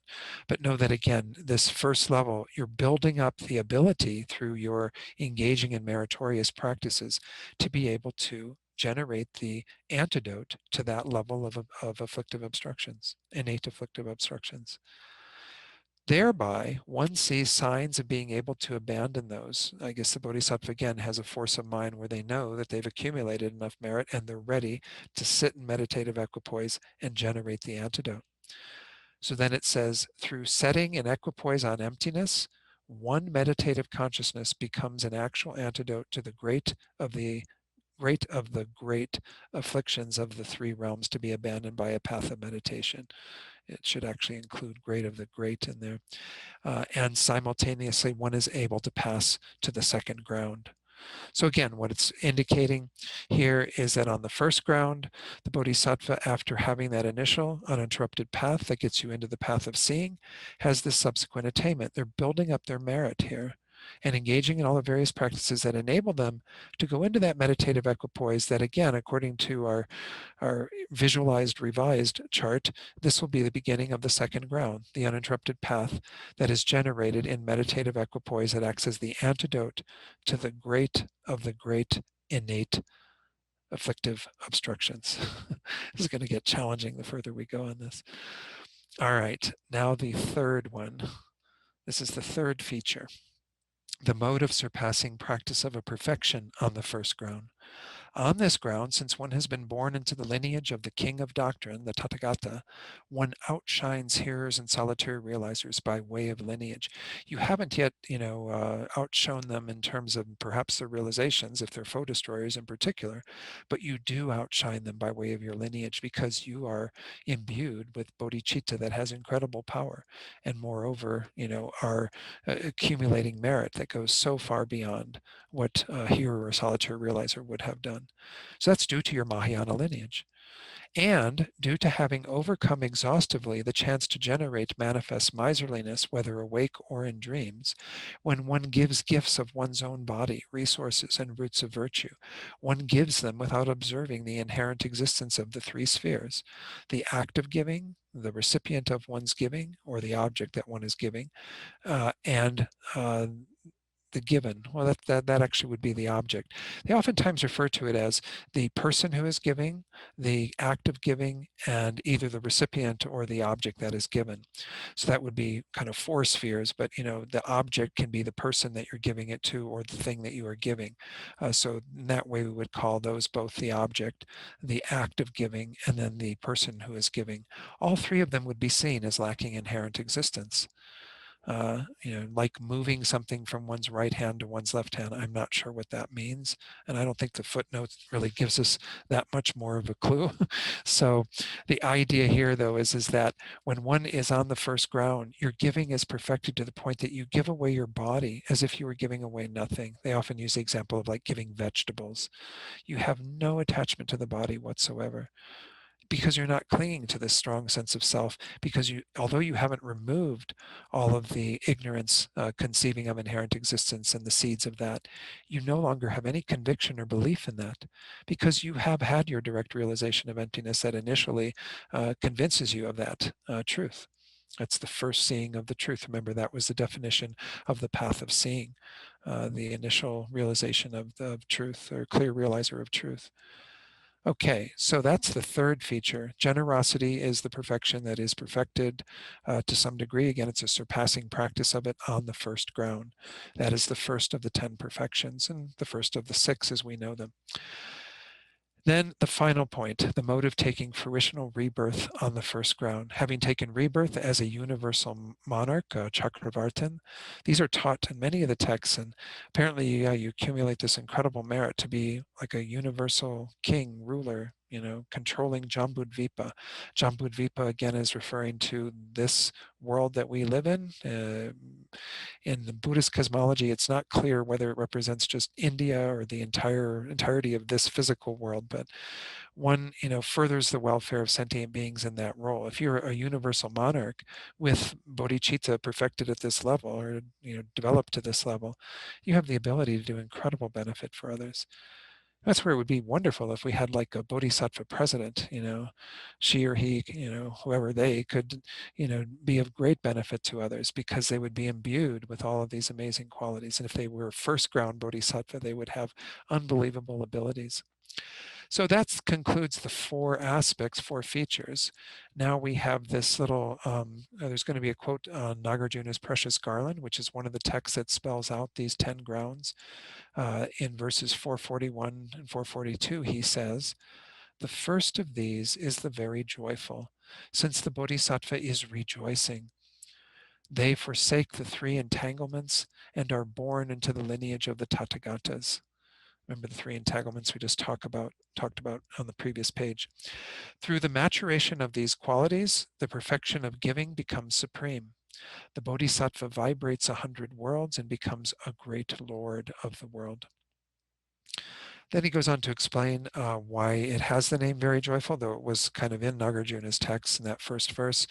But know that, again, this first level, you're building up the ability through your engaging in meritorious practices to be able to generate the antidote to that level of afflictive obstructions, innate afflictive obstructions. Thereby, one sees signs of being able to abandon those. I guess the Bodhisattva, again, has a force of mind where they know that they've accumulated enough merit and they're ready to sit in meditative equipoise and generate the antidote. So then it says, through setting in equipoise on emptiness, one meditative consciousness becomes an actual antidote to the great of the great afflictions of the three realms to be abandoned by a path of meditation. It should actually include great of the great in there. And simultaneously, one is able to pass to the second ground. So again, what it's indicating here is that on the first ground, the Bodhisattva, after having that initial uninterrupted path that gets you into the path of seeing, has this subsequent attainment. They're building up their merit here and engaging in all the various practices that enable them to go into that meditative equipoise that, again, according to our visualized revised chart, this will be the beginning of the second ground, the uninterrupted path that is generated in meditative equipoise that acts as the antidote to the great of the great innate afflictive obstructions. This is going to get challenging the further we go on this. All right, now the third one. This is the third feature. The mode of surpassing practice of a perfection on the first ground. On this ground, since one has been born into the lineage of the king of doctrine, the Tathagata, one outshines hearers and solitary realizers by way of lineage. You haven't yet, outshone them in terms of perhaps their realizations, if they're foe destroyers in particular, but you do outshine them by way of your lineage because you are imbued with bodhicitta that has incredible power, and moreover, are accumulating merit that goes so far beyond what a hearer or solitary realizer would have done. So that's due to your Mahayana lineage and due to having overcome exhaustively the chance to generate manifest miserliness, whether awake or in dreams. When one gives gifts of one's own body, resources, and roots of virtue, one gives them without observing the inherent existence of the three spheres: the act of giving, the recipient of one's giving, or the object that one is giving, and the given. Well, that actually would be the object. They oftentimes refer to it as the person who is giving, the act of giving, and either the recipient or the object that is given. So that would be kind of four spheres, but the object can be the person that you're giving it to or the thing that you are giving. So in that way, we would call those both the object, the act of giving, and then the person who is giving. All three of them would be seen as lacking inherent existence. Like moving something from one's right hand to one's left hand. I'm not sure what that means. And I don't think the footnote really gives us that much more of a clue. So the idea here, though, is that when one is on the first ground, your giving is perfected to the point that you give away your body as if you were giving away nothing. They often use the example of like giving vegetables. You have no attachment to the body whatsoever, because you're not clinging to this strong sense of self, because although you haven't removed all of the ignorance conceiving of inherent existence and the seeds of that, you no longer have any conviction or belief in that, because you have had your direct realization of emptiness that initially convinces you of that truth. That's the first seeing of the truth. Remember, that was the definition of the path of seeing, the initial realization of the truth, or clear realizer of truth. Okay, so that's the third feature. Generosity is the perfection that is perfected to some degree. Again, it's a surpassing practice of it on the first ground. That is the first of the 10 perfections and the first of the 6 as we know them. Then the final point, the mode of taking fruitional rebirth on the first ground. Having taken rebirth as a universal monarch, Chakravartin, these are taught in many of the texts, and apparently you accumulate this incredible merit to be like a universal king, ruler, controlling Jambudvipa. Jambudvipa, again, is referring to this world that we live in. In the Buddhist cosmology, it's not clear whether it represents just India or the entirety of this physical world, but one, furthers the welfare of sentient beings in that role. If you're a universal monarch with bodhicitta perfected at this level, or developed to this level, you have the ability to do incredible benefit for others. That's where it would be wonderful if we had like a bodhisattva president, she or he, whoever they could, be of great benefit to others because they would be imbued with all of these amazing qualities. And if they were first ground bodhisattva, they would have unbelievable abilities. So that concludes the 4 features. Now we have this little, there's going to be a quote on Nagarjuna's Precious Garland, which is one of the texts that spells out these 10 grounds. In verses 441 and 442, he says, the first of these is the very joyful, since the Bodhisattva is rejoicing. They forsake the 3 entanglements and are born into the lineage of the Tathagatas. Remember the 3 entanglements we just talked about on the previous page. Through the maturation of these qualities, the perfection of giving becomes supreme. The Bodhisattva vibrates 100 worlds and becomes a great lord of the world. Then he goes on to explain why it has the name Very Joyful, though it was kind of in Nagarjuna's text in that first verse.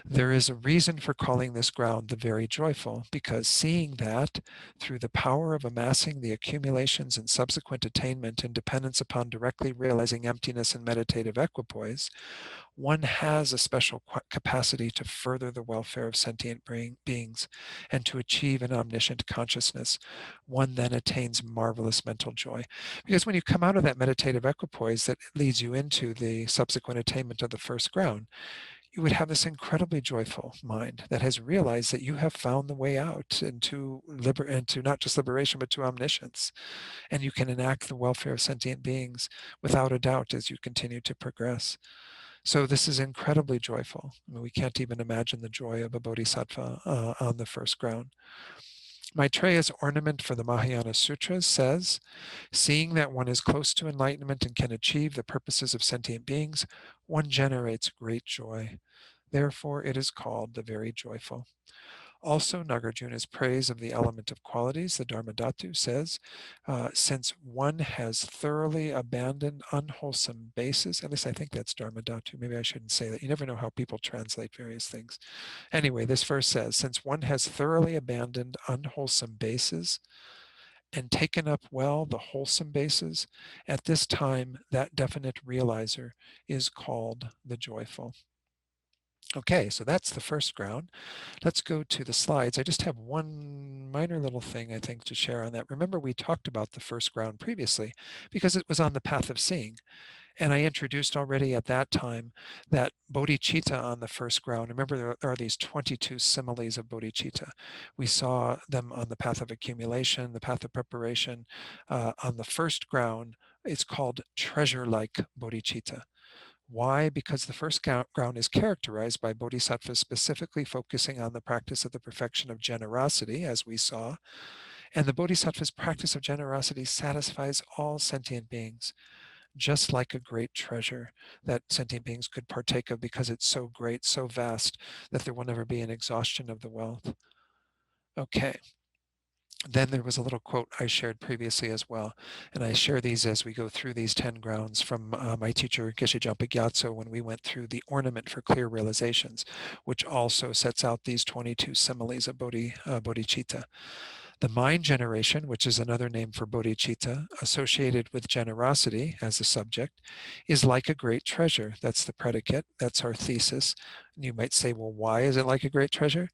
There is a reason for calling this ground the Very Joyful, because seeing that through the power of amassing the accumulations and subsequent attainment in dependence upon directly realizing emptiness and meditative equipoise, one has a special capacity to further the welfare of sentient beings and to achieve an omniscient consciousness. One then attains marvelous mental joy. Because when you come out of that meditative equipoise that leads you into the subsequent attainment of the first ground, you would have this incredibly joyful mind that has realized that you have found the way out into not just liberation, but to omniscience. And you can enact the welfare of sentient beings without a doubt as you continue to progress. So this is incredibly joyful. I mean, we can't even imagine the joy of a bodhisattva on the first ground. Maitreya's ornament for the Mahayana Sutras says, seeing that one is close to enlightenment and can achieve the purposes of sentient beings, one generates great joy. Therefore, it is called the Very Joyful. Also, Nagarjuna's praise of the element of qualities, the Dharmadhatu, says, since one has thoroughly abandoned unwholesome bases, at least I think that's Dharmadhatu, maybe I shouldn't say that. You never know how people translate various things. Anyway, this verse says, since one has thoroughly abandoned unwholesome bases and taken up well the wholesome bases, at this time that definite realizer is called the joyful. Okay, so that's the first ground. Let's go to the slides. I just have one minor little thing I think to share on that. Remember, we talked about the first ground previously because it was on the path of seeing. And I introduced already at that time that bodhicitta on the first ground. Remember, there are these 22 similes of bodhicitta. We saw them on the path of accumulation, the path of preparation. On the first ground, it's called treasure-like bodhicitta. Why? Because the first ground is characterized by bodhisattvas specifically focusing on the practice of the perfection of generosity, as we saw. And the bodhisattva's practice of generosity satisfies all sentient beings, just like a great treasure that sentient beings could partake of because it's so great, so vast, that there will never be an exhaustion of the wealth. Okay. Then there was a little quote I shared previously as well, and I share these as we go through these 10 grounds from my teacher Geshe Jampa Gyatso when we went through the ornament for clear realizations, which also sets out these 22 similes of bodhicitta. The mind generation, which is another name for bodhicitta, associated with generosity as the subject, is like a great treasure. That's the predicate. That's our thesis. And you might say, well, why is it like a great treasure?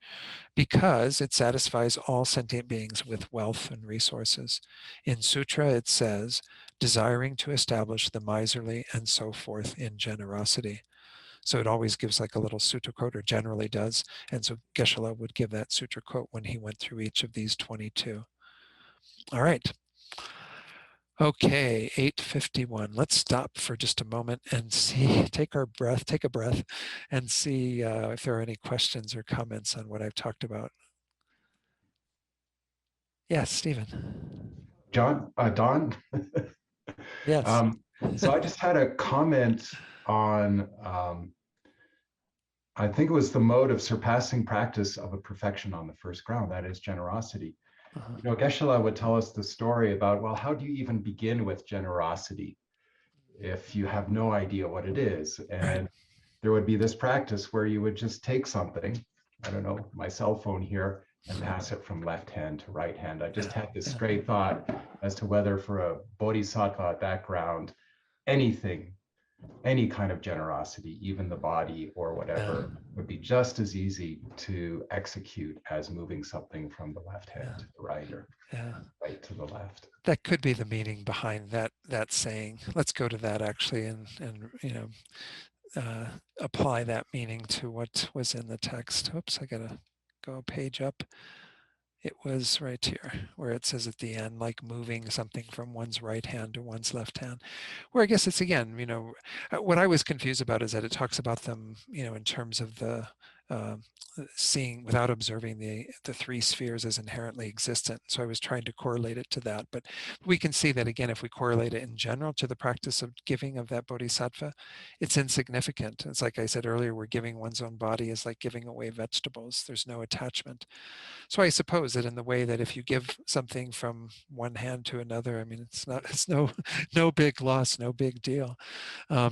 Because it satisfies all sentient beings with wealth and resources. In Sutra, it says, desiring to establish the miserly and so forth in generosity. So it always gives like a little sutra quote, or generally does. And so Geshe-la would give that sutra quote when he went through each of these 22. All right. Okay, 8:51. Let's stop for just a moment and see, take a breath, and see if there are any questions or comments on what I've talked about. Yes, Stephen. Don. Yes. So I just had a comment on, I think it was the mode of surpassing practice of a perfection on the first ground, that is generosity. Uh-huh. You know, Geshe-la would tell us the story about, well, how do you even begin with generosity if you have no idea what it is? Right. And there would be this practice where you would just take something, I don't know, my cell phone here, and pass it from left hand to right hand. I just Yeah. had this Yeah. stray thought as to whether for a bodhisattva background, anything any kind of generosity, even the body or Yeah, whatever, would be just as easy to execute as moving something from the left hand yeah, to the right or yeah. right to the left. That could be the meaning behind that saying. Let's go to that actually, and apply that meaning to what was in the text. Oops, I gotta go a page up. It was right here where it says at the end, like moving something from one's right hand to one's left hand. Where I guess it's again, what I was confused about is that it talks about them, in terms of the uh, seeing without observing the three spheres as inherently existent. So I was trying to correlate it to that. But we can see that again, if we correlate it in general to the practice of giving of that bodhisattva, it's insignificant. It's like I said earlier, we're giving one's own body is like giving away vegetables. There's no attachment. So I suppose that in the way that if you give something from one hand to another, I mean, it's no, no big loss, no big deal.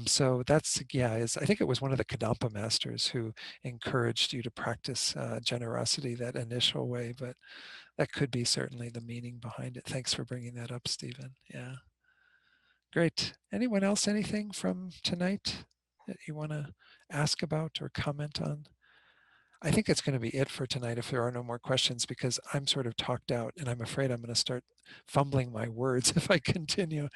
So that's, yeah, I think it was one of the Kadampa masters who encouraged you to practice generosity that initial way, but that could be certainly the meaning behind it. Thanks for bringing that up, Stephen. Yeah, great. Anyone else, anything from tonight that you want to ask about or comment on? I think that's going to be it for tonight if there are no more questions, because I'm sort of talked out and I'm afraid I'm going to start fumbling my words if I continue.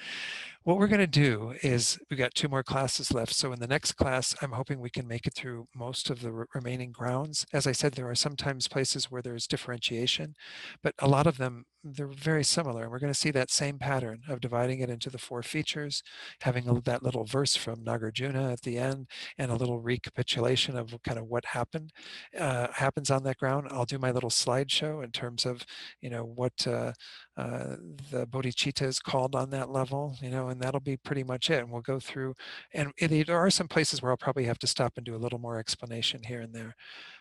What we're going to do is we've got two more classes left. So in the next class, I'm hoping we can make it through most of the remaining grounds. As I said, there are sometimes places where there's differentiation, but a lot of them, they're very similar. And we're going to see that same pattern of dividing it into the four features, having that little verse from Nagarjuna at the end, and a little recapitulation of kind of what happens on that ground. I'll do my little slideshow in terms of, what the bodhicitta is called on that level, and that'll be pretty much it. And we'll go through, and there are some places where I'll probably have to stop and do a little more explanation here and there.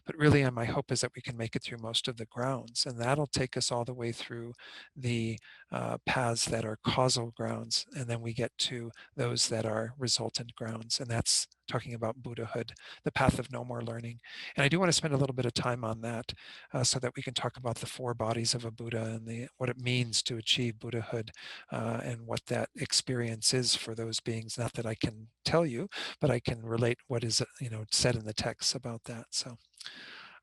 But really, my hope is that we can make it through most of the grounds, and that'll take us all the way through the paths that are causal grounds, and then we get to those that are resultant grounds, and that's talking about Buddhahood, the path of no more learning. And I do want to spend a little bit of time on that so that we can talk about the four bodies of a Buddha and what it means to achieve Buddhahood and what that experience is for those beings. Not that I can tell you, but I can relate what is said in the text about that. So,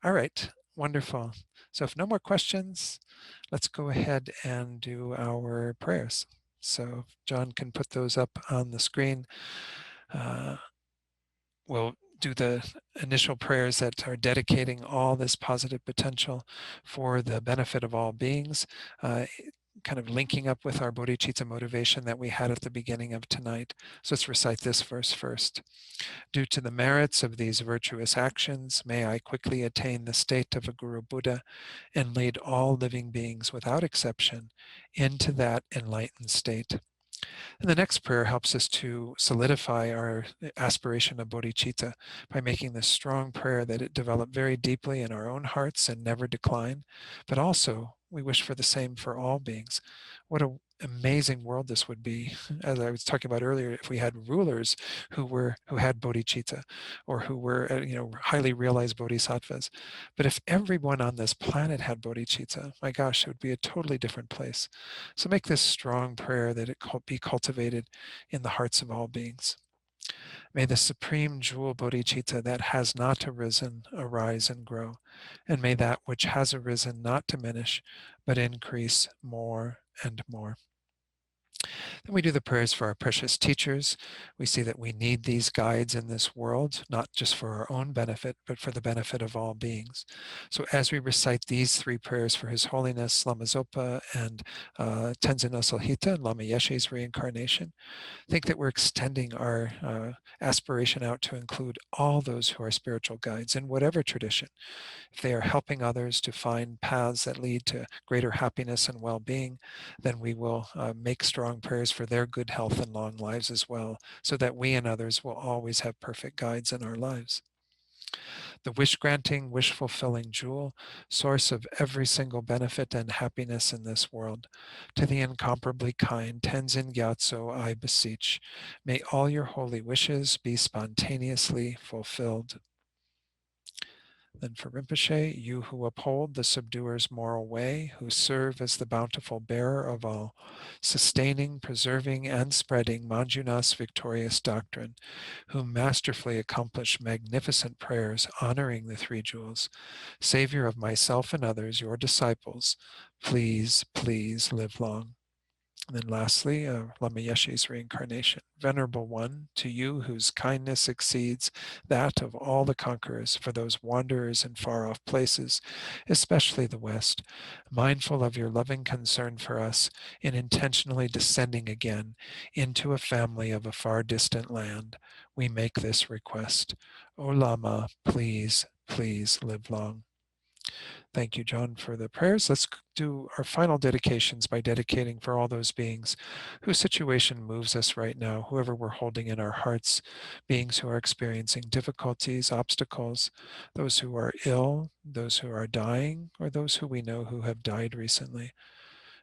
all right, wonderful. So if no more questions, let's go ahead and do our prayers. So John can put those up on the screen. We'll do the initial prayers that are dedicating all this positive potential for the benefit of all beings, kind of linking up with our bodhicitta motivation that we had at the beginning of tonight. So let's recite this verse first. Due to the merits of these virtuous actions, may I quickly attain the state of a Guru Buddha and lead all living beings without exception into that enlightened state. And the next prayer helps us to solidify our aspiration of bodhicitta by making this strong prayer that it develop very deeply in our own hearts and never decline. But also, we wish for the same for all beings. What an amazing world this would be, as I was talking about earlier, if we had rulers who had bodhicitta, or who were highly realized bodhisattvas. But if everyone on this planet had bodhicitta, my gosh, it would be a totally different place. So make this strong prayer that it be cultivated in the hearts of all beings. May the supreme jewel bodhicitta that has not arisen arise and grow, and may that which has arisen not diminish, but increase more and more. Then we do the prayers for our precious teachers. We see that we need these guides in this world, not just for our own benefit, but for the benefit of all beings. So as we recite these three prayers for His Holiness Lama Zopa and Tenzin Osalhita and Lama Yeshe's reincarnation, think that we're extending our aspiration out to include all those who are spiritual guides in whatever tradition. If they are helping others to find paths that lead to greater happiness and well-being, then we will make strong prayers for their good health and long lives as well, so that we and others will always have perfect guides in our lives. The wish-granting, wish-fulfilling jewel, source of every single benefit and happiness in this world, to the incomparably kind Tenzin Gyatso I beseech, may all your holy wishes be spontaneously fulfilled. Then for Rinpoche, you who uphold the subduer's moral way, who serve as the bountiful bearer of all, sustaining, preserving, and spreading Manjunath's victorious doctrine, who masterfully accomplish magnificent prayers honoring the three jewels, Savior of myself and others, your disciples, please, please live long. And then lastly, Lama Yeshe's reincarnation. Venerable One, to you whose kindness exceeds that of all the conquerors for those wanderers in far-off places, especially the West, mindful of your loving concern for us in intentionally descending again into a family of a far distant land, we make this request. O Lama, please, please live long. Thank you, John, for the prayers. Let's do our final dedications by dedicating for all those beings whose situation moves us right now, whoever we're holding in our hearts, beings who are experiencing difficulties, obstacles, those who are ill, those who are dying, or those who we know who have died recently.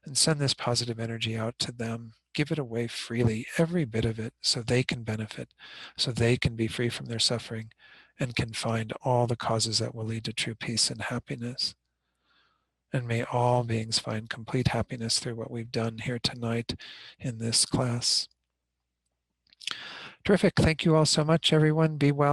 And send this positive energy out to them. Give it away freely, every bit of it, so they can benefit, so they can be free from their suffering and can find all the causes that will lead to true peace and happiness. And may all beings find complete happiness through what we've done here tonight in this class. Terrific. Thank you all so much, everyone. Be well.